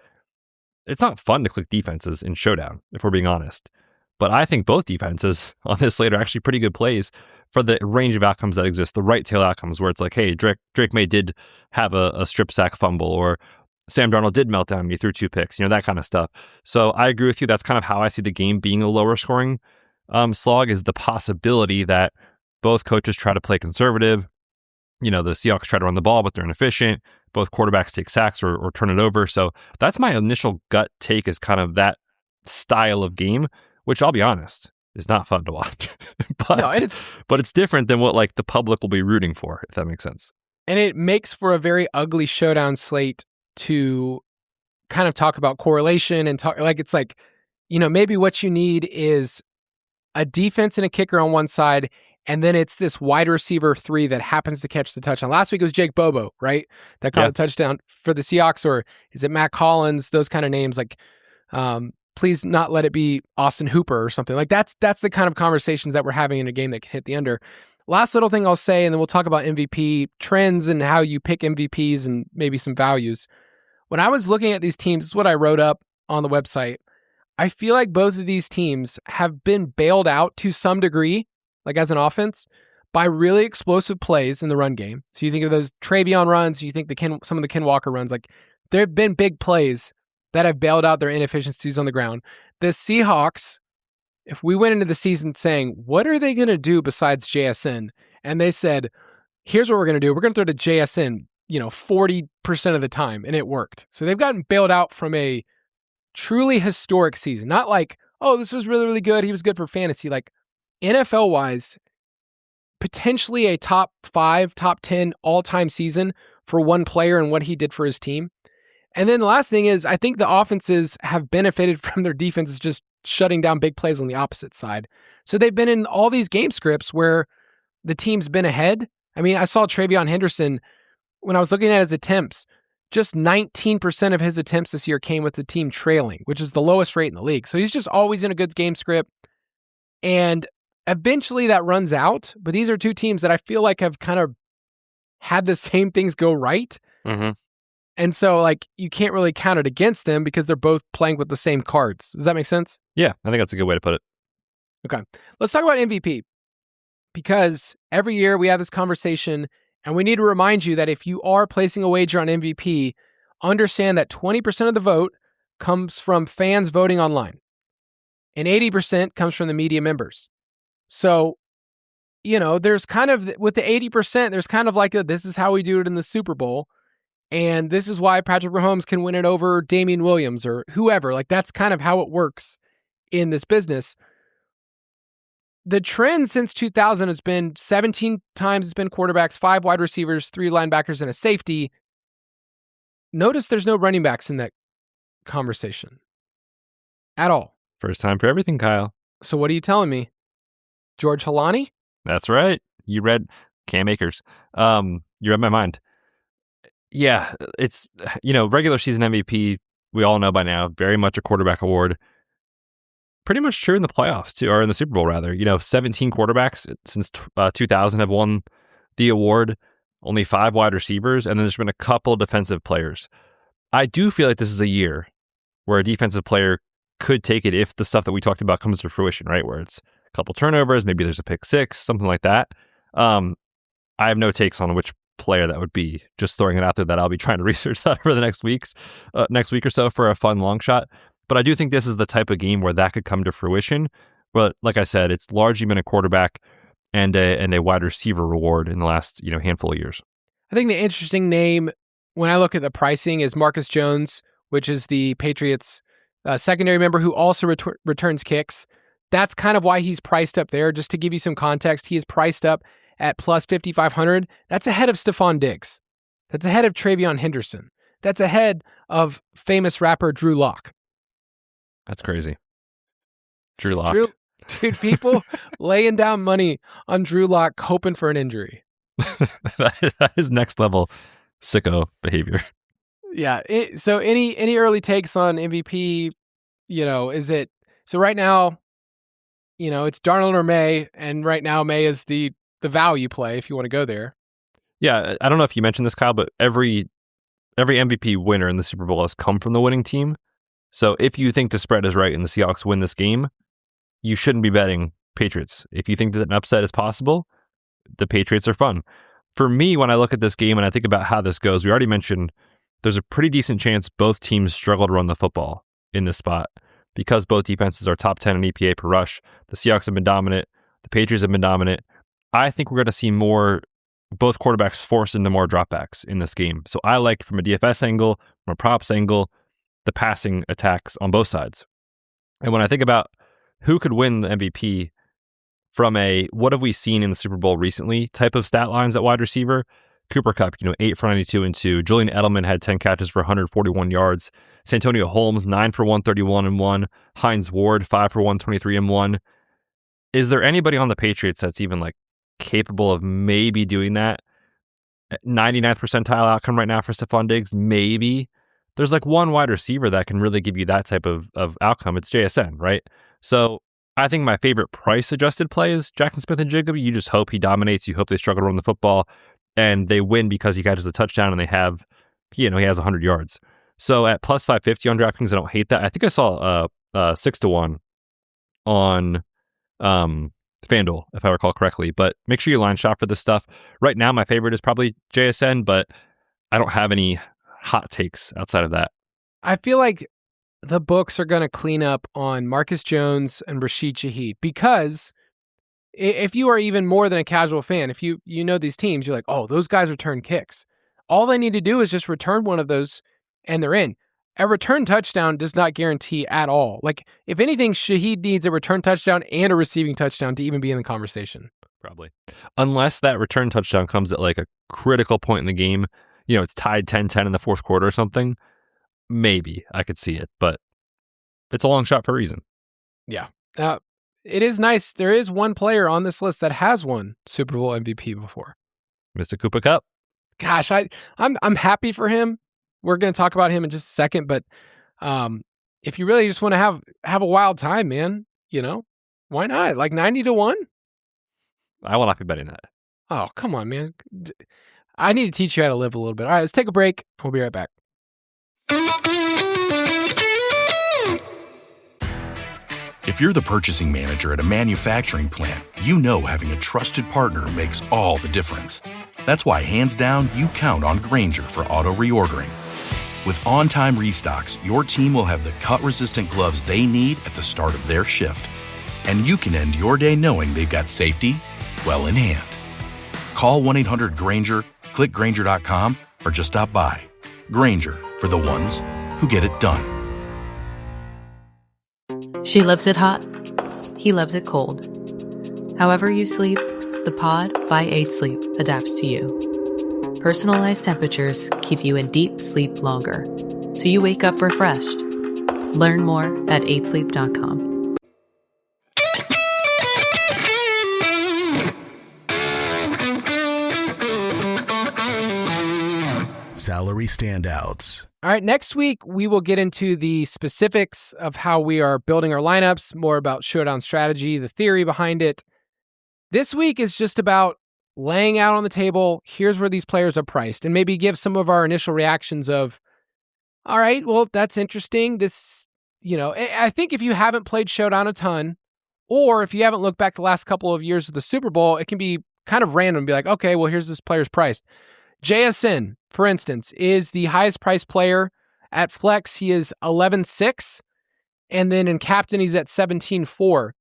It's not fun to click defenses in showdown, if we're being honest. But I think both defenses on this slate are actually pretty good plays for the range of outcomes that exist, the right tail outcomes where it's like, hey, Drake May did have a strip sack fumble, or Sam Darnold did melt down and he threw 2 picks, that kind of stuff. So I agree with you. That's kind of how I see the game being a lower scoring slog, is the possibility that both coaches try to play conservative. The Seahawks try to run the ball, but they're inefficient. Both quarterbacks take sacks or turn it over. So that's my initial gut take, is kind of that style of game, which I'll be honest, is not fun to watch. but it's different than what like the public will be rooting for, if that makes sense. And it makes for a very ugly showdown slate to kind of talk about correlation and talk like, it's like, maybe what you need is a defense and a kicker on one side, and then it's this wide receiver 3 that happens to catch the touchdown. Last week it was Jake Bobo, right? That caught the touchdown for the Seahawks. Or is it Matt Collins? Those kind of names. Like, please not let it be Austin Hooper or something. Like that's the kind of conversations that we're having in a game that can hit the under. Last little thing I'll say, and then we'll talk about MVP trends and how you pick MVPs and maybe some values. When I was looking at these teams, this is what I wrote up on the website. I feel like both of these teams have been bailed out to some degree, like as an offense, by really explosive plays in the run game. So you think of those Travion runs, you think some of the Ken Walker runs, like there have been big plays that have bailed out their inefficiencies on the ground. The Seahawks, if we went into the season saying, what are they going to do besides JSN? And they said, here's what we're going to do. We're going to throw to JSN, 40% of the time, and it worked. So they've gotten bailed out from a truly historic season. Not like, oh, this was really, really good. He was good for fantasy. Like NFL-wise, potentially a top 5, top 10 all-time season for one player and what he did for his team. And then the last thing is, I think the offenses have benefited from their defenses just shutting down big plays on the opposite side. So they've been in all these game scripts where the team's been ahead. I mean, I saw Travion Henderson, when I was looking at his attempts, just 19% of his attempts this year came with the team trailing, which is the lowest rate in the league. So he's just always in a good game script. And eventually that runs out. But these are two teams that I feel like have kind of had the same things go right. Mm-hmm. And so, like, you can't really count it against them because they're both playing with the same cards. Does that make sense? Yeah, I think that's a good way to put it. Okay. Let's talk about MVP. Because every year we have this conversation, and we need to remind you that if you are placing a wager on MVP, understand that 20% of the vote comes from fans voting online, and 80% comes from the media members. So, there's kind of, with the 80%, there's kind of like this is how we do it in the Super Bowl. And this is why Patrick Mahomes can win it over Damian Williams or whoever. Like, that's kind of how it works in this business. The trend since 2000 has been 17 times it's been quarterbacks, 5 wide receivers, 3 linebackers, and a safety. Notice there's no running backs in that conversation at all. First time for everything, Kyle. So what are you telling me? George Halani? That's right. You read Cam Akers. You read my mind. Yeah, it's, regular season MVP, we all know by now, very much a quarterback award. Pretty much true in the playoffs, too, or in the Super Bowl, rather. 17 quarterbacks since 2000 have won the award, only 5 wide receivers, and then there's been a couple defensive players. I do feel like this is a year where a defensive player could take it if the stuff that we talked about comes to fruition, right? Where it's a couple turnovers, maybe there's a pick 6, something like that. I have no takes on which player that would be, just throwing it out there that I'll be trying to research that over the next week or so for a fun long shot. But I do think this is the type of game where that could come to fruition. But like I said, it's largely been a quarterback and a wide receiver reward in the last handful of years. I think the interesting name when I look at the pricing is Marcus Jones which is the Patriots' secondary member who also returns kicks. That's kind of why he's priced up there. Just to give you some context, he is priced up at plus 5,500. That's ahead of Stephon Diggs. That's ahead of Travion Henderson. That's ahead of famous rapper Drew Lock. That's crazy. Drew Lock. Dude, people laying down money on Drew Lock hoping for an injury. That is next level sicko behavior. Yeah. So any early takes on MVP, is it... So right now, it's Darnold or May, and right now May is the value play if you want to go there. Yeah, I don't know if you mentioned this, Kyle, but every MVP winner in the Super Bowl has come from the winning team. So if you think the spread is right and the Seahawks win this game, you shouldn't be betting Patriots. If you think that an upset is possible, the Patriots are fun. For me, when I look at this game and I think about how this goes, we already mentioned there's a pretty decent chance both teams struggle to run the football in this spot because both defenses are top 10 in EPA per rush. The Seahawks have been dominant. The Patriots have been dominant. I think we're going to see both quarterbacks forced into more dropbacks in this game. So I like, from a DFS angle, from a props angle, the passing attacks on both sides. And when I think about who could win the MVP from a what have we seen in the Super Bowl recently type of stat lines at wide receiver, Cooper Kupp, 8 for 92 and 2. Julian Edelman had 10 catches for 141 yards. Santonio Holmes, 9 for 131 and 1. Hines Ward, 5 for 123 and 1. Is there anybody on the Patriots that's even capable of maybe doing that? 99th percentile outcome right now for Stephon Diggs, maybe. There's one wide receiver that can really give you that type of outcome. It's JSN, right? So I think my favorite price-adjusted play is Jackson Smith-Njigba. You just hope he dominates. You hope they struggle to run the football, and they win because he catches a touchdown and he has 100 yards. So at plus 550 on DraftKings, I don't hate that. I think I saw 6-1 on FanDuel, if I recall correctly. But make sure you line shop for this stuff. Right now, my favorite is probably JSN, but I don't have any hot takes outside of that. I feel like the books are going to clean up on Marcus Jones and Rashid Shaheed, because if you are even more than a casual fan, if you know these teams, you're like, oh, those guys return kicks. All they need to do is just return one of those and they're in. A return touchdown does not guarantee at all. If anything, Shaheed needs a return touchdown and a receiving touchdown to even be in the conversation. Probably. Unless that return touchdown comes at a critical point in the game, it's tied 10-10 in the fourth quarter or something, maybe I could see it, but it's a long shot for a reason. Yeah. It is nice. There is one player on this list that has won Super Bowl MVP before. Mr. Cooper Kupp. Gosh, I'm happy for him. We're going to talk about him in just a second, but if you really just want to have a wild time, man, why not? 90-1? I will not be betting that. Oh, come on, man. I need to teach you how to live a little bit. All right, let's take a break. We'll be right back. If you're the purchasing manager at a manufacturing plant, having a trusted partner makes all the difference. That's why, hands down, you count on Grainger for auto reordering. With on-time restocks, your team will have the cut-resistant gloves they need at the start of their shift. And you can end your day knowing they've got safety well in hand. Call 1-800-GRAINGER, click Grainger.com, or just stop by. Grainger, for the ones who get it done. She loves it hot. He loves it cold. However you sleep, the Pod by 8 Sleep adapts to you. Personalized temperatures keep you in deep sleep longer, so you wake up refreshed. Learn more at 8sleep.com. Salary standouts. All right, next week we will get into the specifics of how we are building our lineups, more about showdown strategy, the theory behind it. This week is just about laying out on the table, here's where these players are priced, and maybe give some of our initial reactions of, all right, well, that's interesting. This, I think if you haven't played Showdown a ton, or if you haven't looked back the last couple of years of the Super Bowl, it can be kind of random, be like, okay, well, here's this player's priced. JSN, for instance, is the highest priced player. At Flex, he is 11.6, and then in Captain, he's at 17.4.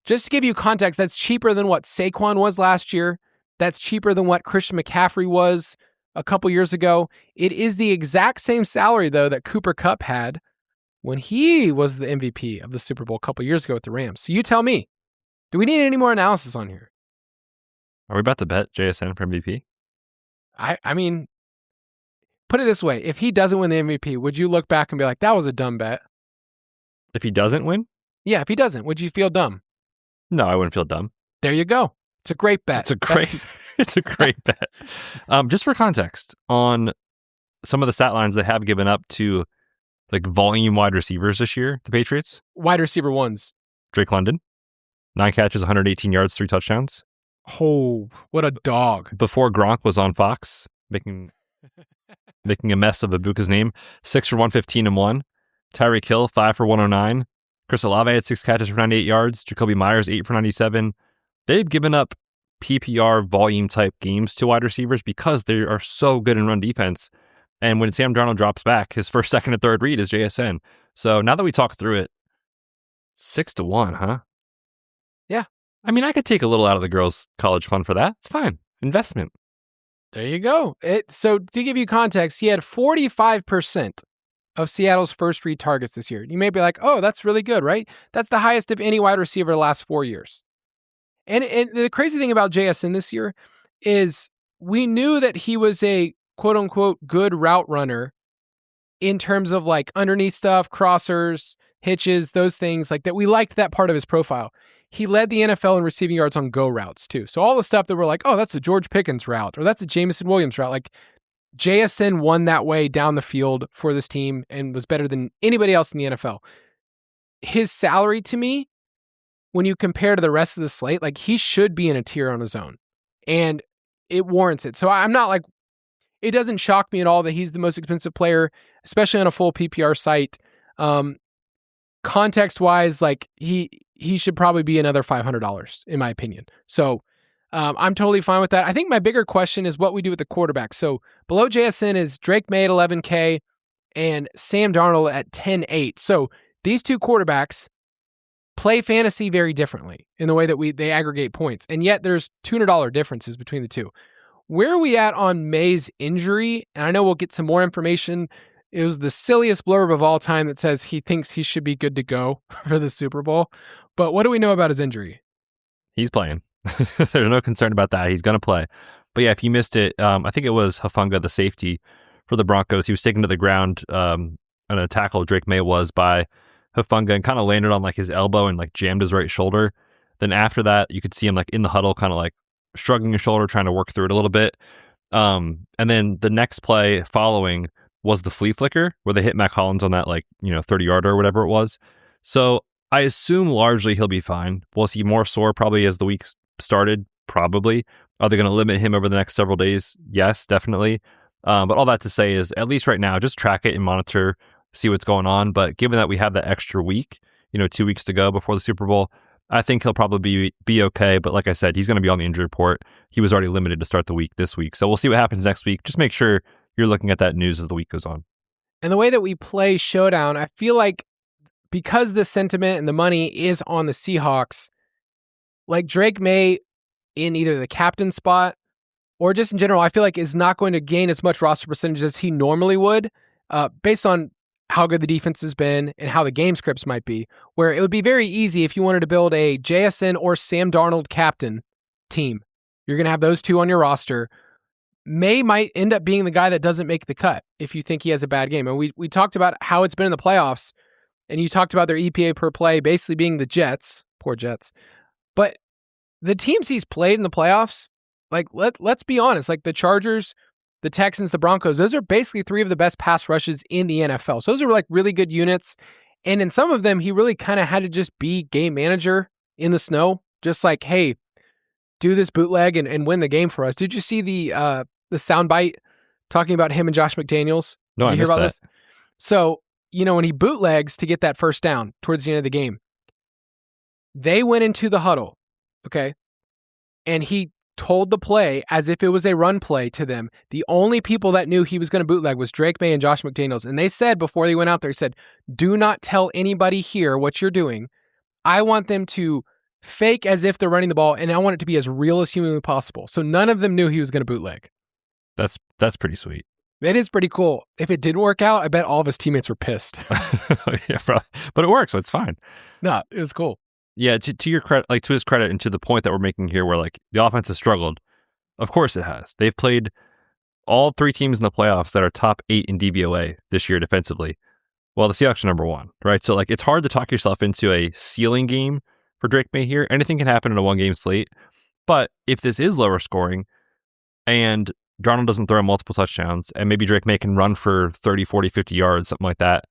Just to give you context, that's cheaper than what Saquon was last year. That's cheaper than what Christian McCaffrey was a couple years ago. It is the exact same salary, though, that Cooper Kupp had when he was the MVP of the Super Bowl a couple years ago with the Rams. So you tell me, do we need any more analysis on here? Are we about to bet JSN for MVP? I mean, put it this way. If he doesn't win the MVP, would you look back and be like, that was a dumb bet? If he doesn't win? Yeah, if he doesn't, would you feel dumb? No, I wouldn't feel dumb. There you go. It's a great bet. It's a great bet. Just for context, on some of the stat lines they have given up to like volume wide receivers this year, the Patriots. Wide receiver ones. Drake London, 9 catches, 118 yards, 3 touchdowns. Oh, what a dog. Before Gronk was on Fox, making a mess of Ibuka's name. 6 for 115 and 1. Tyreek Hill, 5 for 109. Chris Olave had 6 catches for 98 yards. Jacoby Myers, 8 for 97. They've given up PPR volume type games to wide receivers because they are so good in run defense. And when Sam Darnold drops back, his first, second, and third read is JSN. So now that we talk through it, 6-1, huh? Yeah. I mean, I could take a little out of the girls' college fund for that. It's fine. Investment. There you go. So to give you context, he had 45% of Seattle's first read targets this year. You may be like, oh, that's really good, right? That's the highest of any wide receiver the last 4 years. And the crazy thing about JSN this year is we knew that he was a quote unquote good route runner in terms of like underneath stuff, crossers, hitches, those things like that. We liked that part of his profile. He led the NFL in receiving yards on go routes too. So all the stuff that we're like, oh, that's a George Pickens route or that's a Jameson Williams route. Like JSN won that way down the field for this team and was better than anybody else in the NFL. His salary to me, when you compare to the rest of the slate, like he should be in a tier on his own and it warrants it. So I'm not like, it doesn't shock me at all that he's the most expensive player, especially on a full PPR site. Context wise, like he should probably be another $500 in my opinion. So I'm totally fine with that. I think my bigger question is what we do with the quarterback. So below JSN is Drake May at $11K and Sam Darnold at $10,800. So these two quarterbacks play fantasy very differently in the way that they aggregate points. And yet there's $200 differences between the two. Where are we at on May's injury? And I know we'll get some more information. It was the silliest blurb of all time that says he thinks he should be good to go for the Super Bowl. But what do we know about his injury? He's playing. There's no concern about that. He's going to play. But yeah, if you missed it, I think it was Hufanga, the safety for the Broncos. He was taken to the ground on a tackle Drake May was by Hufanga and kind of landed on like his elbow and like jammed his right shoulder. Then after that, you could see him like in the huddle, kind of like shrugging his shoulder, trying to work through it a little bit. And then the next play following was the flea flicker where they hit Mac Hollins on that 30-yarder or whatever it was. So I assume largely he'll be fine. Will he more sore probably as the week started? Probably. Are they going to limit him over the next several days? Yes, definitely. But all that to say is at least right now, just track it and monitor, see what's going on. But given that we have that extra week, 2 weeks to go before the Super Bowl, I think he'll probably be okay. But like I said, he's going to be on the injury report. He was already limited to start the week this week. So we'll see what happens next week. Just make sure you're looking at that news as the week goes on. And the way that we play Showdown, I feel like because the sentiment and the money is on the Seahawks, like Drake May in either the captain spot or just in general, I feel like is not going to gain as much roster percentage as he normally would based on how good the defense has been and how the game scripts might be, where it would be very easy if you wanted to build a JSN or Sam Darnold captain team. You're going to have those two on your roster. May might end up being the guy that doesn't make the cut if you think he has a bad game. And we talked about how it's been in the playoffs, and you talked about their EPA per play basically being the Jets. Poor Jets. But the teams he's played in the playoffs, like let's be honest, like the Chargers, the Texans, the Broncos, those are basically three of the best pass rushes in the NFL. So those are like really good units. And in some of them, he really kind of had to just be game manager in the snow, just like, hey, do this bootleg and win the game for us. Did you see the soundbite talking about him and Josh McDaniels? No, Did you hear about that. this? So, when he bootlegs to get that first down towards the end of the game, they went into the huddle, okay? And he told the play as if it was a run play to them. The only people that knew he was going to bootleg was Drake May and Josh McDaniels. And they said before they went out there, he said, do not tell anybody here what you're doing. I want them to fake as if they're running the ball, and I want it to be as real as humanly possible. So none of them knew he was going to bootleg. That's pretty sweet. It is pretty cool. If it didn't work out, I bet all of his teammates were pissed. Yeah, probably. But it works, so it's fine. No, it was cool. Yeah, to your credit, like to his credit, and to the point that we're making here, where like the offense has struggled. Of course, it has. They've played all 3 teams in the playoffs that are top 8 in DVOA this year defensively. Well, the Seahawks are number 1, right? So like it's hard to talk yourself into a ceiling game for Drake May here. Anything can happen in a 1-game slate. But if this is lower scoring and Darnold doesn't throw multiple touchdowns and maybe Drake May can run for 30, 40, 50 yards, something like that,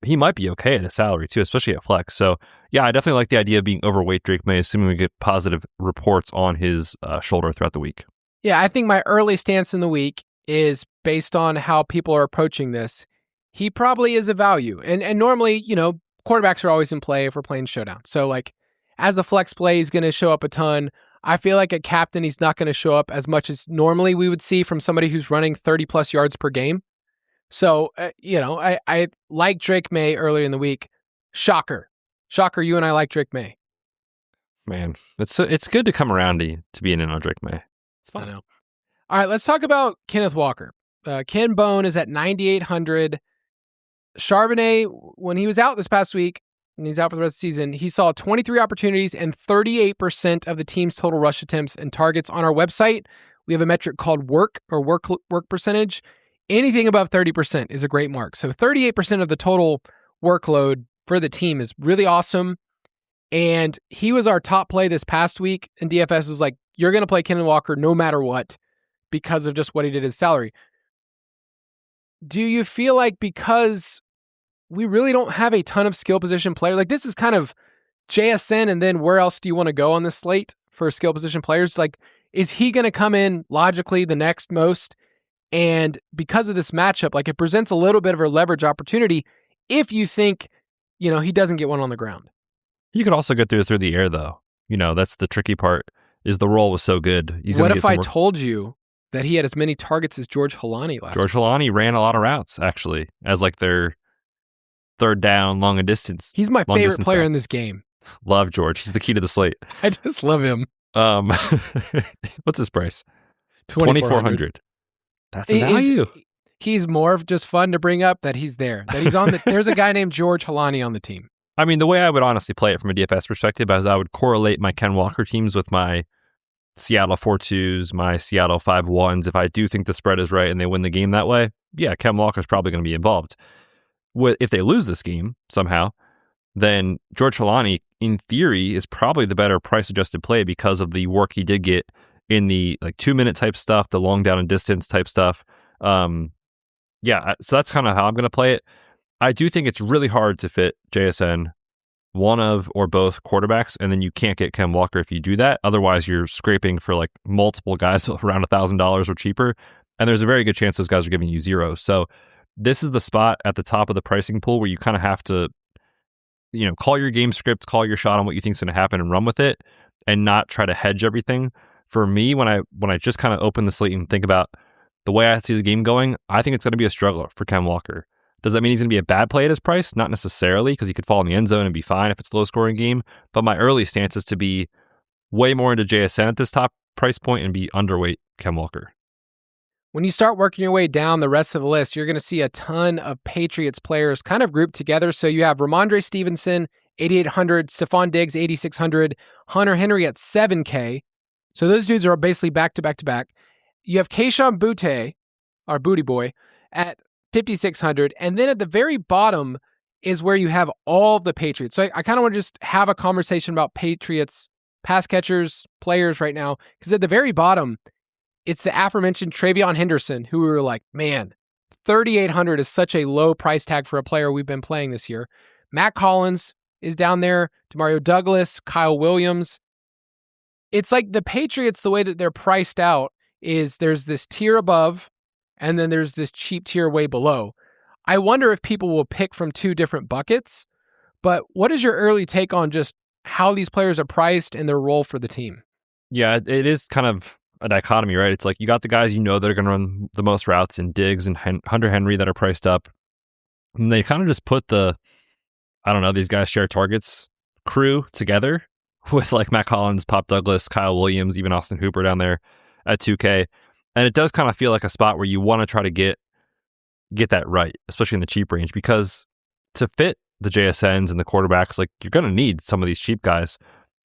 he might be okay at a salary too, especially at flex. So yeah, I definitely like the idea of being overweight Drake May, assuming we get positive reports on his shoulder throughout the week. Yeah, I think my early stance in the week is based on how people are approaching this. He probably is a value. And normally, quarterbacks are always in play if we're playing showdown. So like as a flex play, he's going to show up a ton. I feel like at captain, he's not going to show up as much as normally we would see from somebody who's running 30 plus yards per game. So, I like Drake May earlier in the week. Shocker, you and I like Drake May. Man, it's good to come around to being in on Drake May. It's fun. I know. All right, let's talk about Kenneth Walker. Ken Bone is at 9,800. Charbonnet, when he was out this past week, and he's out for the rest of the season, he saw 23 opportunities and 38% of the team's total rush attempts and targets. On our website, we have a metric called work percentage. Anything above 30% is a great mark. So 38% of the total workload for the team is really awesome. And he was our top play this past week. And DFS was like, you're going to play Kenneth Walker no matter what because of just what he did his salary. Do you feel like because we really don't have a ton of skill position players, like this is kind of JSN, and then where else do you want to go on this slate for skill position players? Like, is he going to come in logically the next most? And because of this matchup, like it presents a little bit of a leverage opportunity if you think, he doesn't get one on the ground. You could also get through the air, though. That's the tricky part, is the roll was so good. What if I told you that he had as many targets as George Halani last George Halani ran a lot of routes, actually, as like their third down, long and distance. He's my favorite player in this game. Love George. He's the key to the slate. I just love him. What's his price? $2,400. That's a value. He's more of just fun to bring up that he's there. That he's on there's a guy named George Halani on the team. I mean, the way I would honestly play it from a DFS perspective is I would correlate my Ken Walker teams with my Seattle 4-2s, my Seattle 5-1s. If I do think the spread is right and they win the game that way, yeah, Ken Walker's probably going to be involved. If they lose this game somehow, then George Halani, in theory, is probably the better price-adjusted play because of the work he did get in the 2-minute type stuff, the long down and distance type stuff. So that's kind of how I'm going to play it. I do think it's really hard to fit JSN, one of or both quarterbacks, and then you can't get Ken Walker if you do that. Otherwise, you're scraping for like multiple guys around $1,000 or cheaper, and there's a very good chance those guys are giving you zero. So this is the spot at the top of the pricing pool where you kind of have to, call your game script, call your shot on what you think is going to happen and run with it, and not try to hedge everything. For me, when I just kind of open the slate and think about the way I see the game going, I think it's going to be a struggle for Ken Walker. Does that mean he's going to be a bad play at his price? Not necessarily, because he could fall in the end zone and be fine if it's a low-scoring game. But my early stance is to be way more into JSN at this top price point and be underweight Ken Walker. When you start working your way down the rest of the list, you're going to see a ton of Patriots players kind of grouped together. So you have Ramondre Stevenson, 8,800, Stephon Diggs, 8,600, Hunter Henry at 7K. So those dudes are basically back-to-back-to-back. You have Kayshon Boutte, our booty boy, at 5,600. And then at the very bottom is where you have all of the Patriots. So I kind of want to just have a conversation about Patriots pass catchers, players right now. Because at the very bottom, it's the aforementioned Travion Henderson, who we were like, man, 3,800 is such a low price tag for a player we've been playing this year. Matt Collins is down there, Demario Douglas, Kyle Williams. It's like the Patriots, the way that they're priced out is there's this tier above, and then there's this cheap tier way below. I wonder if people will pick from two different buckets, but what is your early take on just how these players are priced and their role for the team? Yeah, it is kind of a dichotomy, right? It's like you got the guys that are going to run the most routes in Diggs and Hunter Henry that are priced up. And they kind of just put these guys share targets crew together with like Matt Collins, Pop Douglas, Kyle Williams, even Austin Hooper down there at 2K. And it does kind of feel like a spot where you want to try to get that right, especially in the cheap range, because to fit the JSNs and the quarterbacks, like you're going to need some of these cheap guys.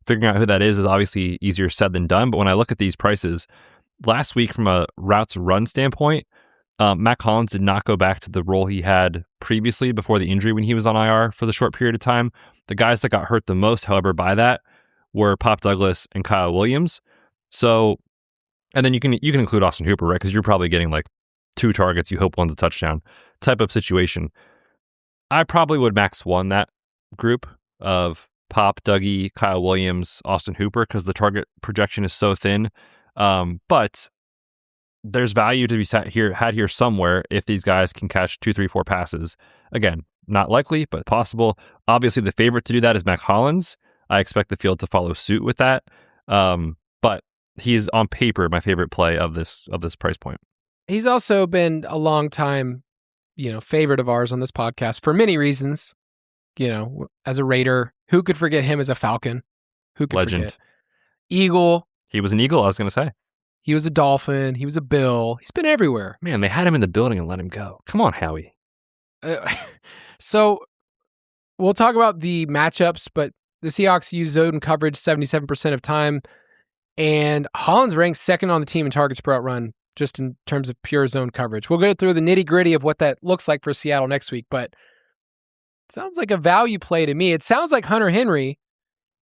Figuring out who that is obviously easier said than done. But when I look at these prices, last week from a routes run standpoint, Matt Collins did not go back to the role he had previously before the injury when he was on IR for the short period of time. The guys that got hurt the most, however, by that were Pop Douglas and Kyle Williams. So, and then you can include Austin Hooper, right? Because you're probably getting like 2 targets, you hope one's a touchdown type of situation. I probably would max 1 that group of Pop, Dougie, Kyle Williams, Austin Hooper, because the target projection is so thin. But there's value to be had here somewhere if these guys can catch 2, 3, 4 passes. Again, not likely, but possible. Obviously, the favorite to do that is Mac Hollins. I expect the field to follow suit with that. But he's on paper my favorite play of this price point. He's also been a long time, favorite of ours on this podcast for many reasons. As a Raider, who could forget him as a Falcon? Who could Legend. forget? Eagle. He was an Eagle, I was going to say. He was a Dolphin. He was a Bill. He's been everywhere. Man, they had him in the building and let him go. Come on, Howie. So we'll talk about the matchups, but the Seahawks use zone coverage 77% of time, and Hollins ranks second on the team in targets per out run, just in terms of pure zone coverage. We'll go through the nitty-gritty of what that looks like for Seattle next week, but it sounds like a value play to me. It sounds like Hunter Henry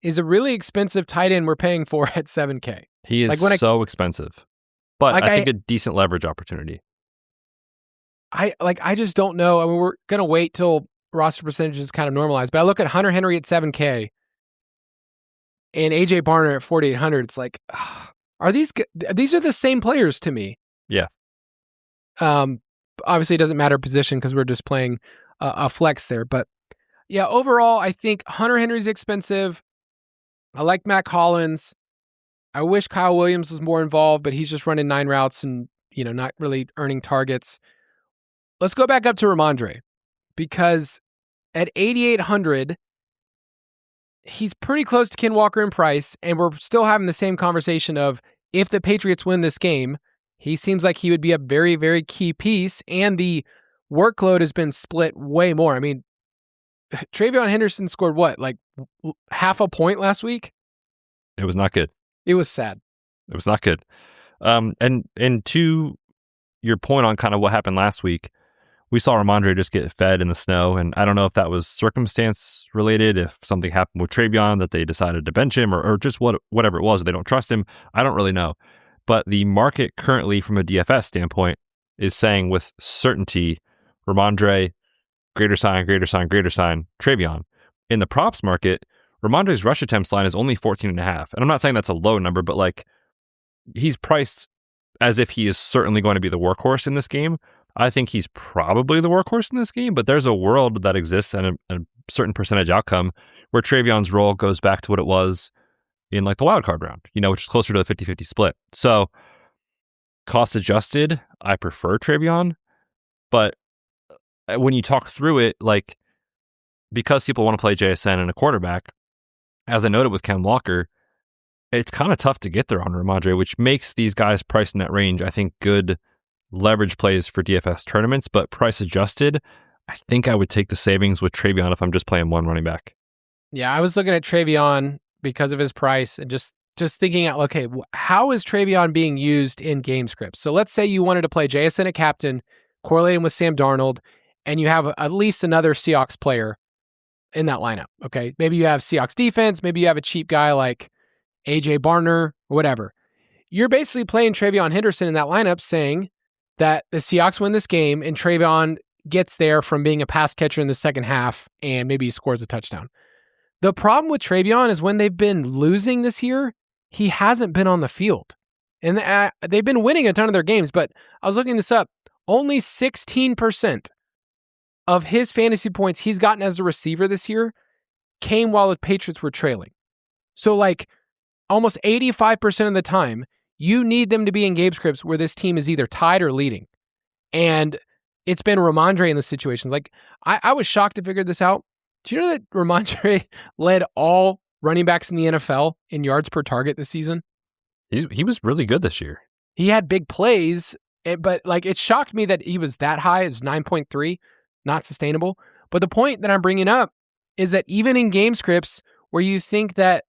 is a really expensive tight end we're paying for at $7K. He is so expensive, but I think a decent leverage opportunity. I just don't know. I mean, we're going to wait till roster percentages kind of normalize, but I look at Hunter Henry at $7K and AJ Barner at 4,800. It's like, these are the same players to me. Yeah. Obviously it doesn't matter position because we're just playing a flex there, but yeah, overall, I think Hunter Henry's expensive. I like Matt Collins. I wish Kyle Williams was more involved, but he's just running 9 routes and, not really earning targets. Let's go back up to Ramondre, because at 8,800, he's pretty close to Ken Walker in price, and we're still having the same conversation of if the Patriots win this game, he seems like he would be a very, very key piece, and the workload has been split way more. I mean, Travion Henderson scored what, like half a point last week? It was not good. It was sad. It was not good. And to your point on kind of what happened last week, we saw Ramondre just get fed in the snow, and I don't know if that was circumstance related, if something happened with Travion that they decided to bench him, or just whatever it was, they don't trust him. I don't really know. But the market currently, from a DFS standpoint, is saying with certainty, Ramondre, greater sign, Travion. In the props market, Ramondre's rush attempts line is only 14.5. And I'm not saying that's a low number, but like he's priced as if he is certainly going to be the workhorse in this game. I think he's probably the workhorse in this game, but there's a world that exists and a certain percentage outcome where Travion's role goes back to what it was in like the wild card round, which is closer to a 50-50 split. So cost adjusted, I prefer Travion, but when you talk through it, like because people want to play JSN and a quarterback, as I noted with Ken Walker, it's kind of tough to get there on Ramondre, which makes these guys priced in that range, I think, good leverage plays for DFS tournaments, but price adjusted, I think I would take the savings with Travion if I'm just playing one running back. Yeah, I was looking at Travion because of his price and just thinking out, okay, how is Travion being used in game scripts? So let's say you wanted to play JSN at captain, correlating with Sam Darnold, and you have at least another Seahawks player in that lineup. Okay, maybe you have Seahawks defense, maybe you have a cheap guy like AJ Barner, whatever. You're basically playing Travion Henderson in that lineup, saying that the Seahawks win this game and Travion gets there from being a pass catcher in the second half and maybe he scores a touchdown. The problem with Travion is when they've been losing this year, he hasn't been on the field. And they've been winning a ton of their games, but I was looking this up. Only 16% of his fantasy points he's gotten as a receiver this year came while the Patriots were trailing. So like almost 85% of the time, you need them to be in game scripts where this team is either tied or leading. And it's been Ramondre in the situations. Like, I was shocked to figure this out. Do you know that Ramondre led all running backs in the NFL in yards per target this season? He was really good this year. he had big plays, but like it shocked me that he was that high. It was 9.3, not sustainable. But the point that I'm bringing up is that even in game scripts where you think that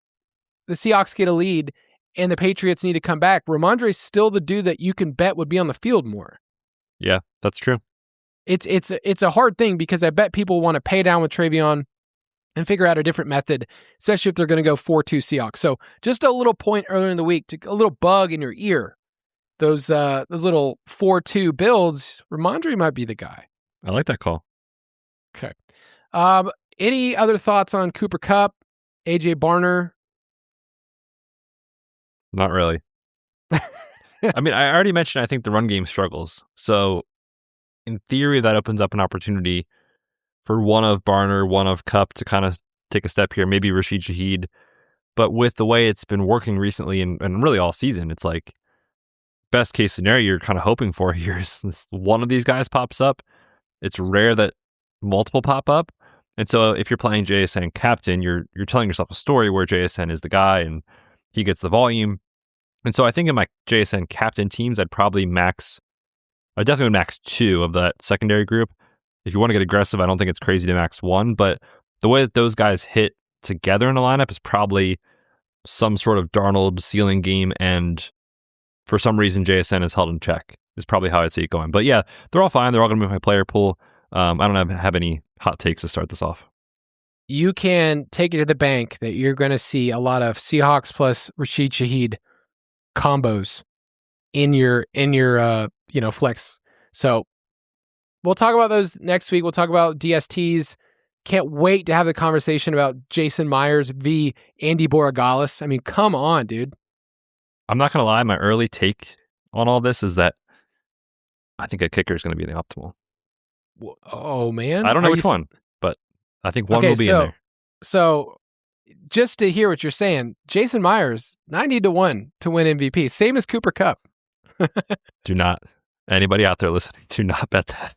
the Seahawks get a lead and the Patriots need to come back, Ramondre's still the dude that you can bet would be on the field more. Yeah, that's true. It's a hard thing because I bet people want to pay down with Travion and figure out a different method, especially if they're going to go 4-2 Seahawks. So just a little point earlier in the week, a little bug in your ear. Those little 4-2 builds, Ramondre might be the guy. I like that call. Okay. Any other thoughts on Cooper Kupp, AJ Barner? Not really. I mean, I already mentioned I think the run game struggles. So in theory, that opens up an opportunity for one of Barner, one of Kupp to kind of take a step here, maybe Rashid Shaheed. But with the way it's been working recently and really all season, it's like best case scenario you're kind of hoping for here is one of these guys pops up. It's rare that multiple pop up. And so if you're playing JSN captain, you're telling yourself a story where JSN is the guy and he gets the volume. And so I think in my JSN captain teams, I definitely would max 2 of that secondary group. If you want to get aggressive, I don't think it's crazy to max 1, but the way that those guys hit together in a lineup is probably some sort of Darnold ceiling game, and for some reason JSN is held in check is probably how I'd see it going. But yeah, they're all fine. They're all going to move my player pool. I don't have any hot takes to start this off. You can take it to the bank that you're going to see a lot of Seahawks plus Rashid Shaheed combos in your flex. So we'll talk about those next week. We'll talk about DSTs. Can't wait to have the conversation about Jason Myers v. Andy Borregales. I mean, come on, dude. I'm not going to lie. My early take on all this is that I think a kicker is going to be the optimal. Oh, man. I don't know which one, but I think one will be in there. So just to hear what you're saying, Jason Myers, 90-1 to win MVP. Same as Cooper Kupp. Do not. Anybody out there listening, do not bet that.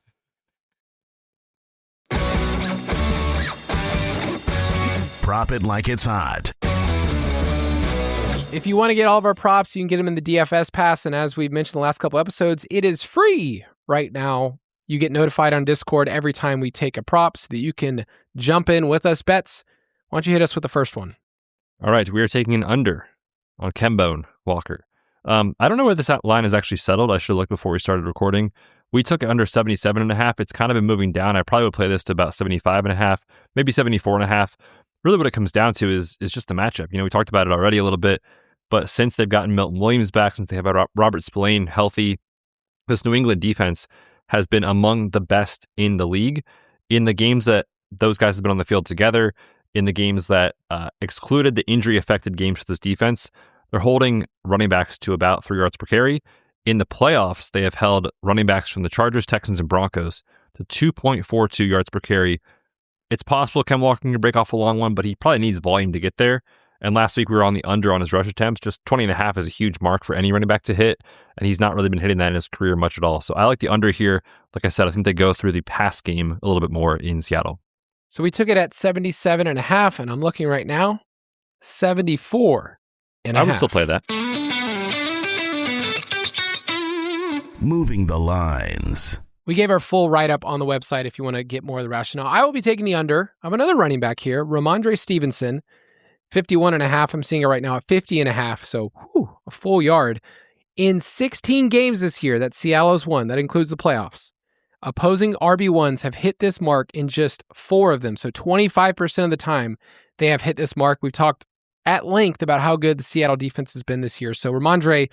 Prop it like it's hot. If you want to get all of our props, you can get them in the DFS Pass. And as we've mentioned the last couple episodes, it is free right now. You get notified on Discord every time we take a prop so that you can jump in with us. Betz, why don't you hit us with the first one? All right, we are taking an under on Kembone Walker. I don't know where this line is actually settled. I should have looked before we started recording. We took it under 77.5. It's kind of been moving down. I probably would play this to about 75.5, maybe 74.5. Really what it comes down to is just the matchup. We talked about it already a little bit, but since they've gotten Milton Williams back, since they have Robert Spillane healthy, this New England defense has been among the best in the league. In the games that those guys have been on the field together, in the games that excluded the injury-affected games for this defense, they're holding running backs to about 3 yards per carry. In the playoffs, they have held running backs from the Chargers, Texans, and Broncos to 2.42 yards per carry. It's possible Ken Walker can break off a long one, but he probably needs volume to get there. And last week we were on the under on his rush attempts. Just 20.5 is a huge mark for any running back to hit, and he's not really been hitting that in his career much at all. So I like the under here. Like I said, I think they go through the pass game a little bit more in Seattle. So we took it at 77.5, and I'm looking right now, 74.5. I would still play that. Moving the lines. We gave our full write-up on the website if you want to get more of the rationale. I will be taking the under of another running back here, Ramondre Stevenson, 51.5. I'm seeing it right now at 50.5, so a full yard. In 16 games this year that Seattle's won, that includes the playoffs, opposing RB1s have hit this mark in just 4 of them. So 25% of the time they have hit this mark. We've talked at length about how good the Seattle defense has been this year. So Ramondre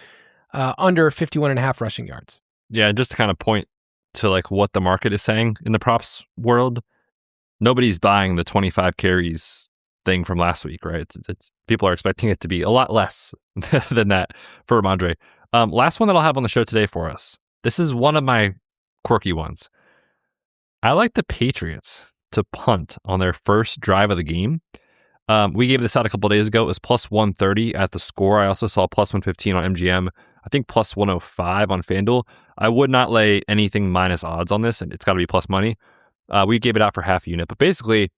under 51.5 rushing yards. Yeah, just to kind of point to like what the market is saying in the props world, nobody's buying the 25 carries thing from last week, right? It's people are expecting it to be a lot less than that for Ramondre. Last one that I'll have on the show today for us. This is one of my quirky ones. I like the Patriots to punt on their first drive of the game. We gave this out a couple of days ago. It was plus 130 at the score. I also saw plus 115 on MGM. I think plus 105 on FanDuel. I would not lay anything minus odds on this, and it's got to be plus money. We gave it out for half a unit. But basically,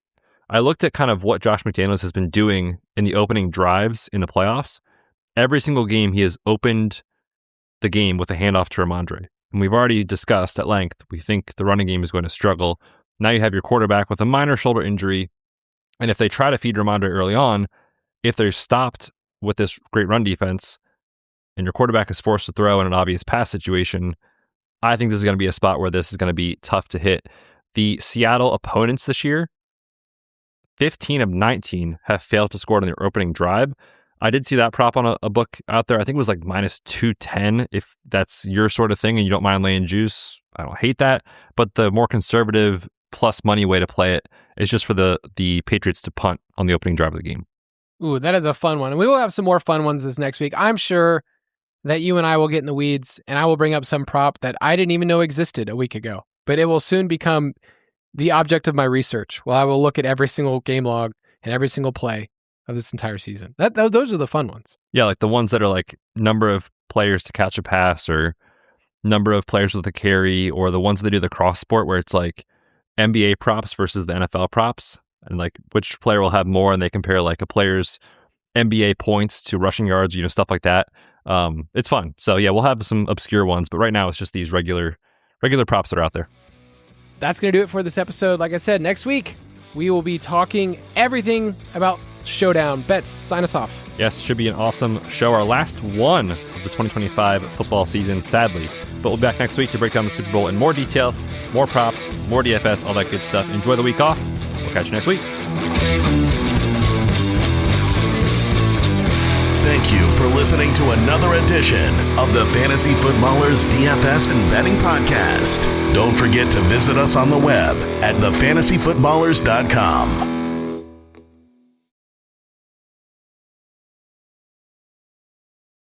I looked at kind of what Josh McDaniels has been doing in the opening drives in the playoffs. Every single game, he has opened the game with a handoff to Ramondre. And we've already discussed at length, we think the running game is going to struggle. Now you have your quarterback with a minor shoulder injury. And if they try to feed Ramondre early on, if they're stopped with this great run defense and your quarterback is forced to throw in an obvious pass situation, I think this is going to be a spot where this is going to be tough to hit. The Seattle opponents this year, 15 of 19 have failed to score on their opening drive. I did see that prop on a book out there. I think it was like minus 210 if that's your sort of thing and you don't mind laying juice. I don't hate that. But the more conservative plus money way to play it is just for the Patriots to punt on the opening drive of the game. Ooh, that is a fun one. And we will have some more fun ones this next week. I'm sure that you and I will get in the weeds and I will bring up some prop that I didn't even know existed a week ago. But it will soon become the object of my research. Well, I will look at every single game log and every single play of this entire season. Those are the fun ones. Yeah, like the ones that are like number of players to catch a pass or number of players with a carry, or the ones that do the cross sport where it's like NBA props versus the NFL props, and like which player will have more, and they compare like a player's NBA points to rushing yards, stuff like that. It's fun. So yeah, we'll have some obscure ones, but right now it's just these regular props that are out there. That's going to do it for this episode. Like I said, next week we will be talking everything about Showdown. Betz, sign us off. Yes, should be an awesome show. Our last one of the 2025 football season, sadly. But we'll be back next week to break down the Super Bowl in more detail, more props, more DFS, all that good stuff. Enjoy the week off. We'll catch you next week. Thank you for listening to another edition of the Fantasy Footballers DFS and Betting Podcast. Don't forget to visit us on the web at thefantasyfootballers.com.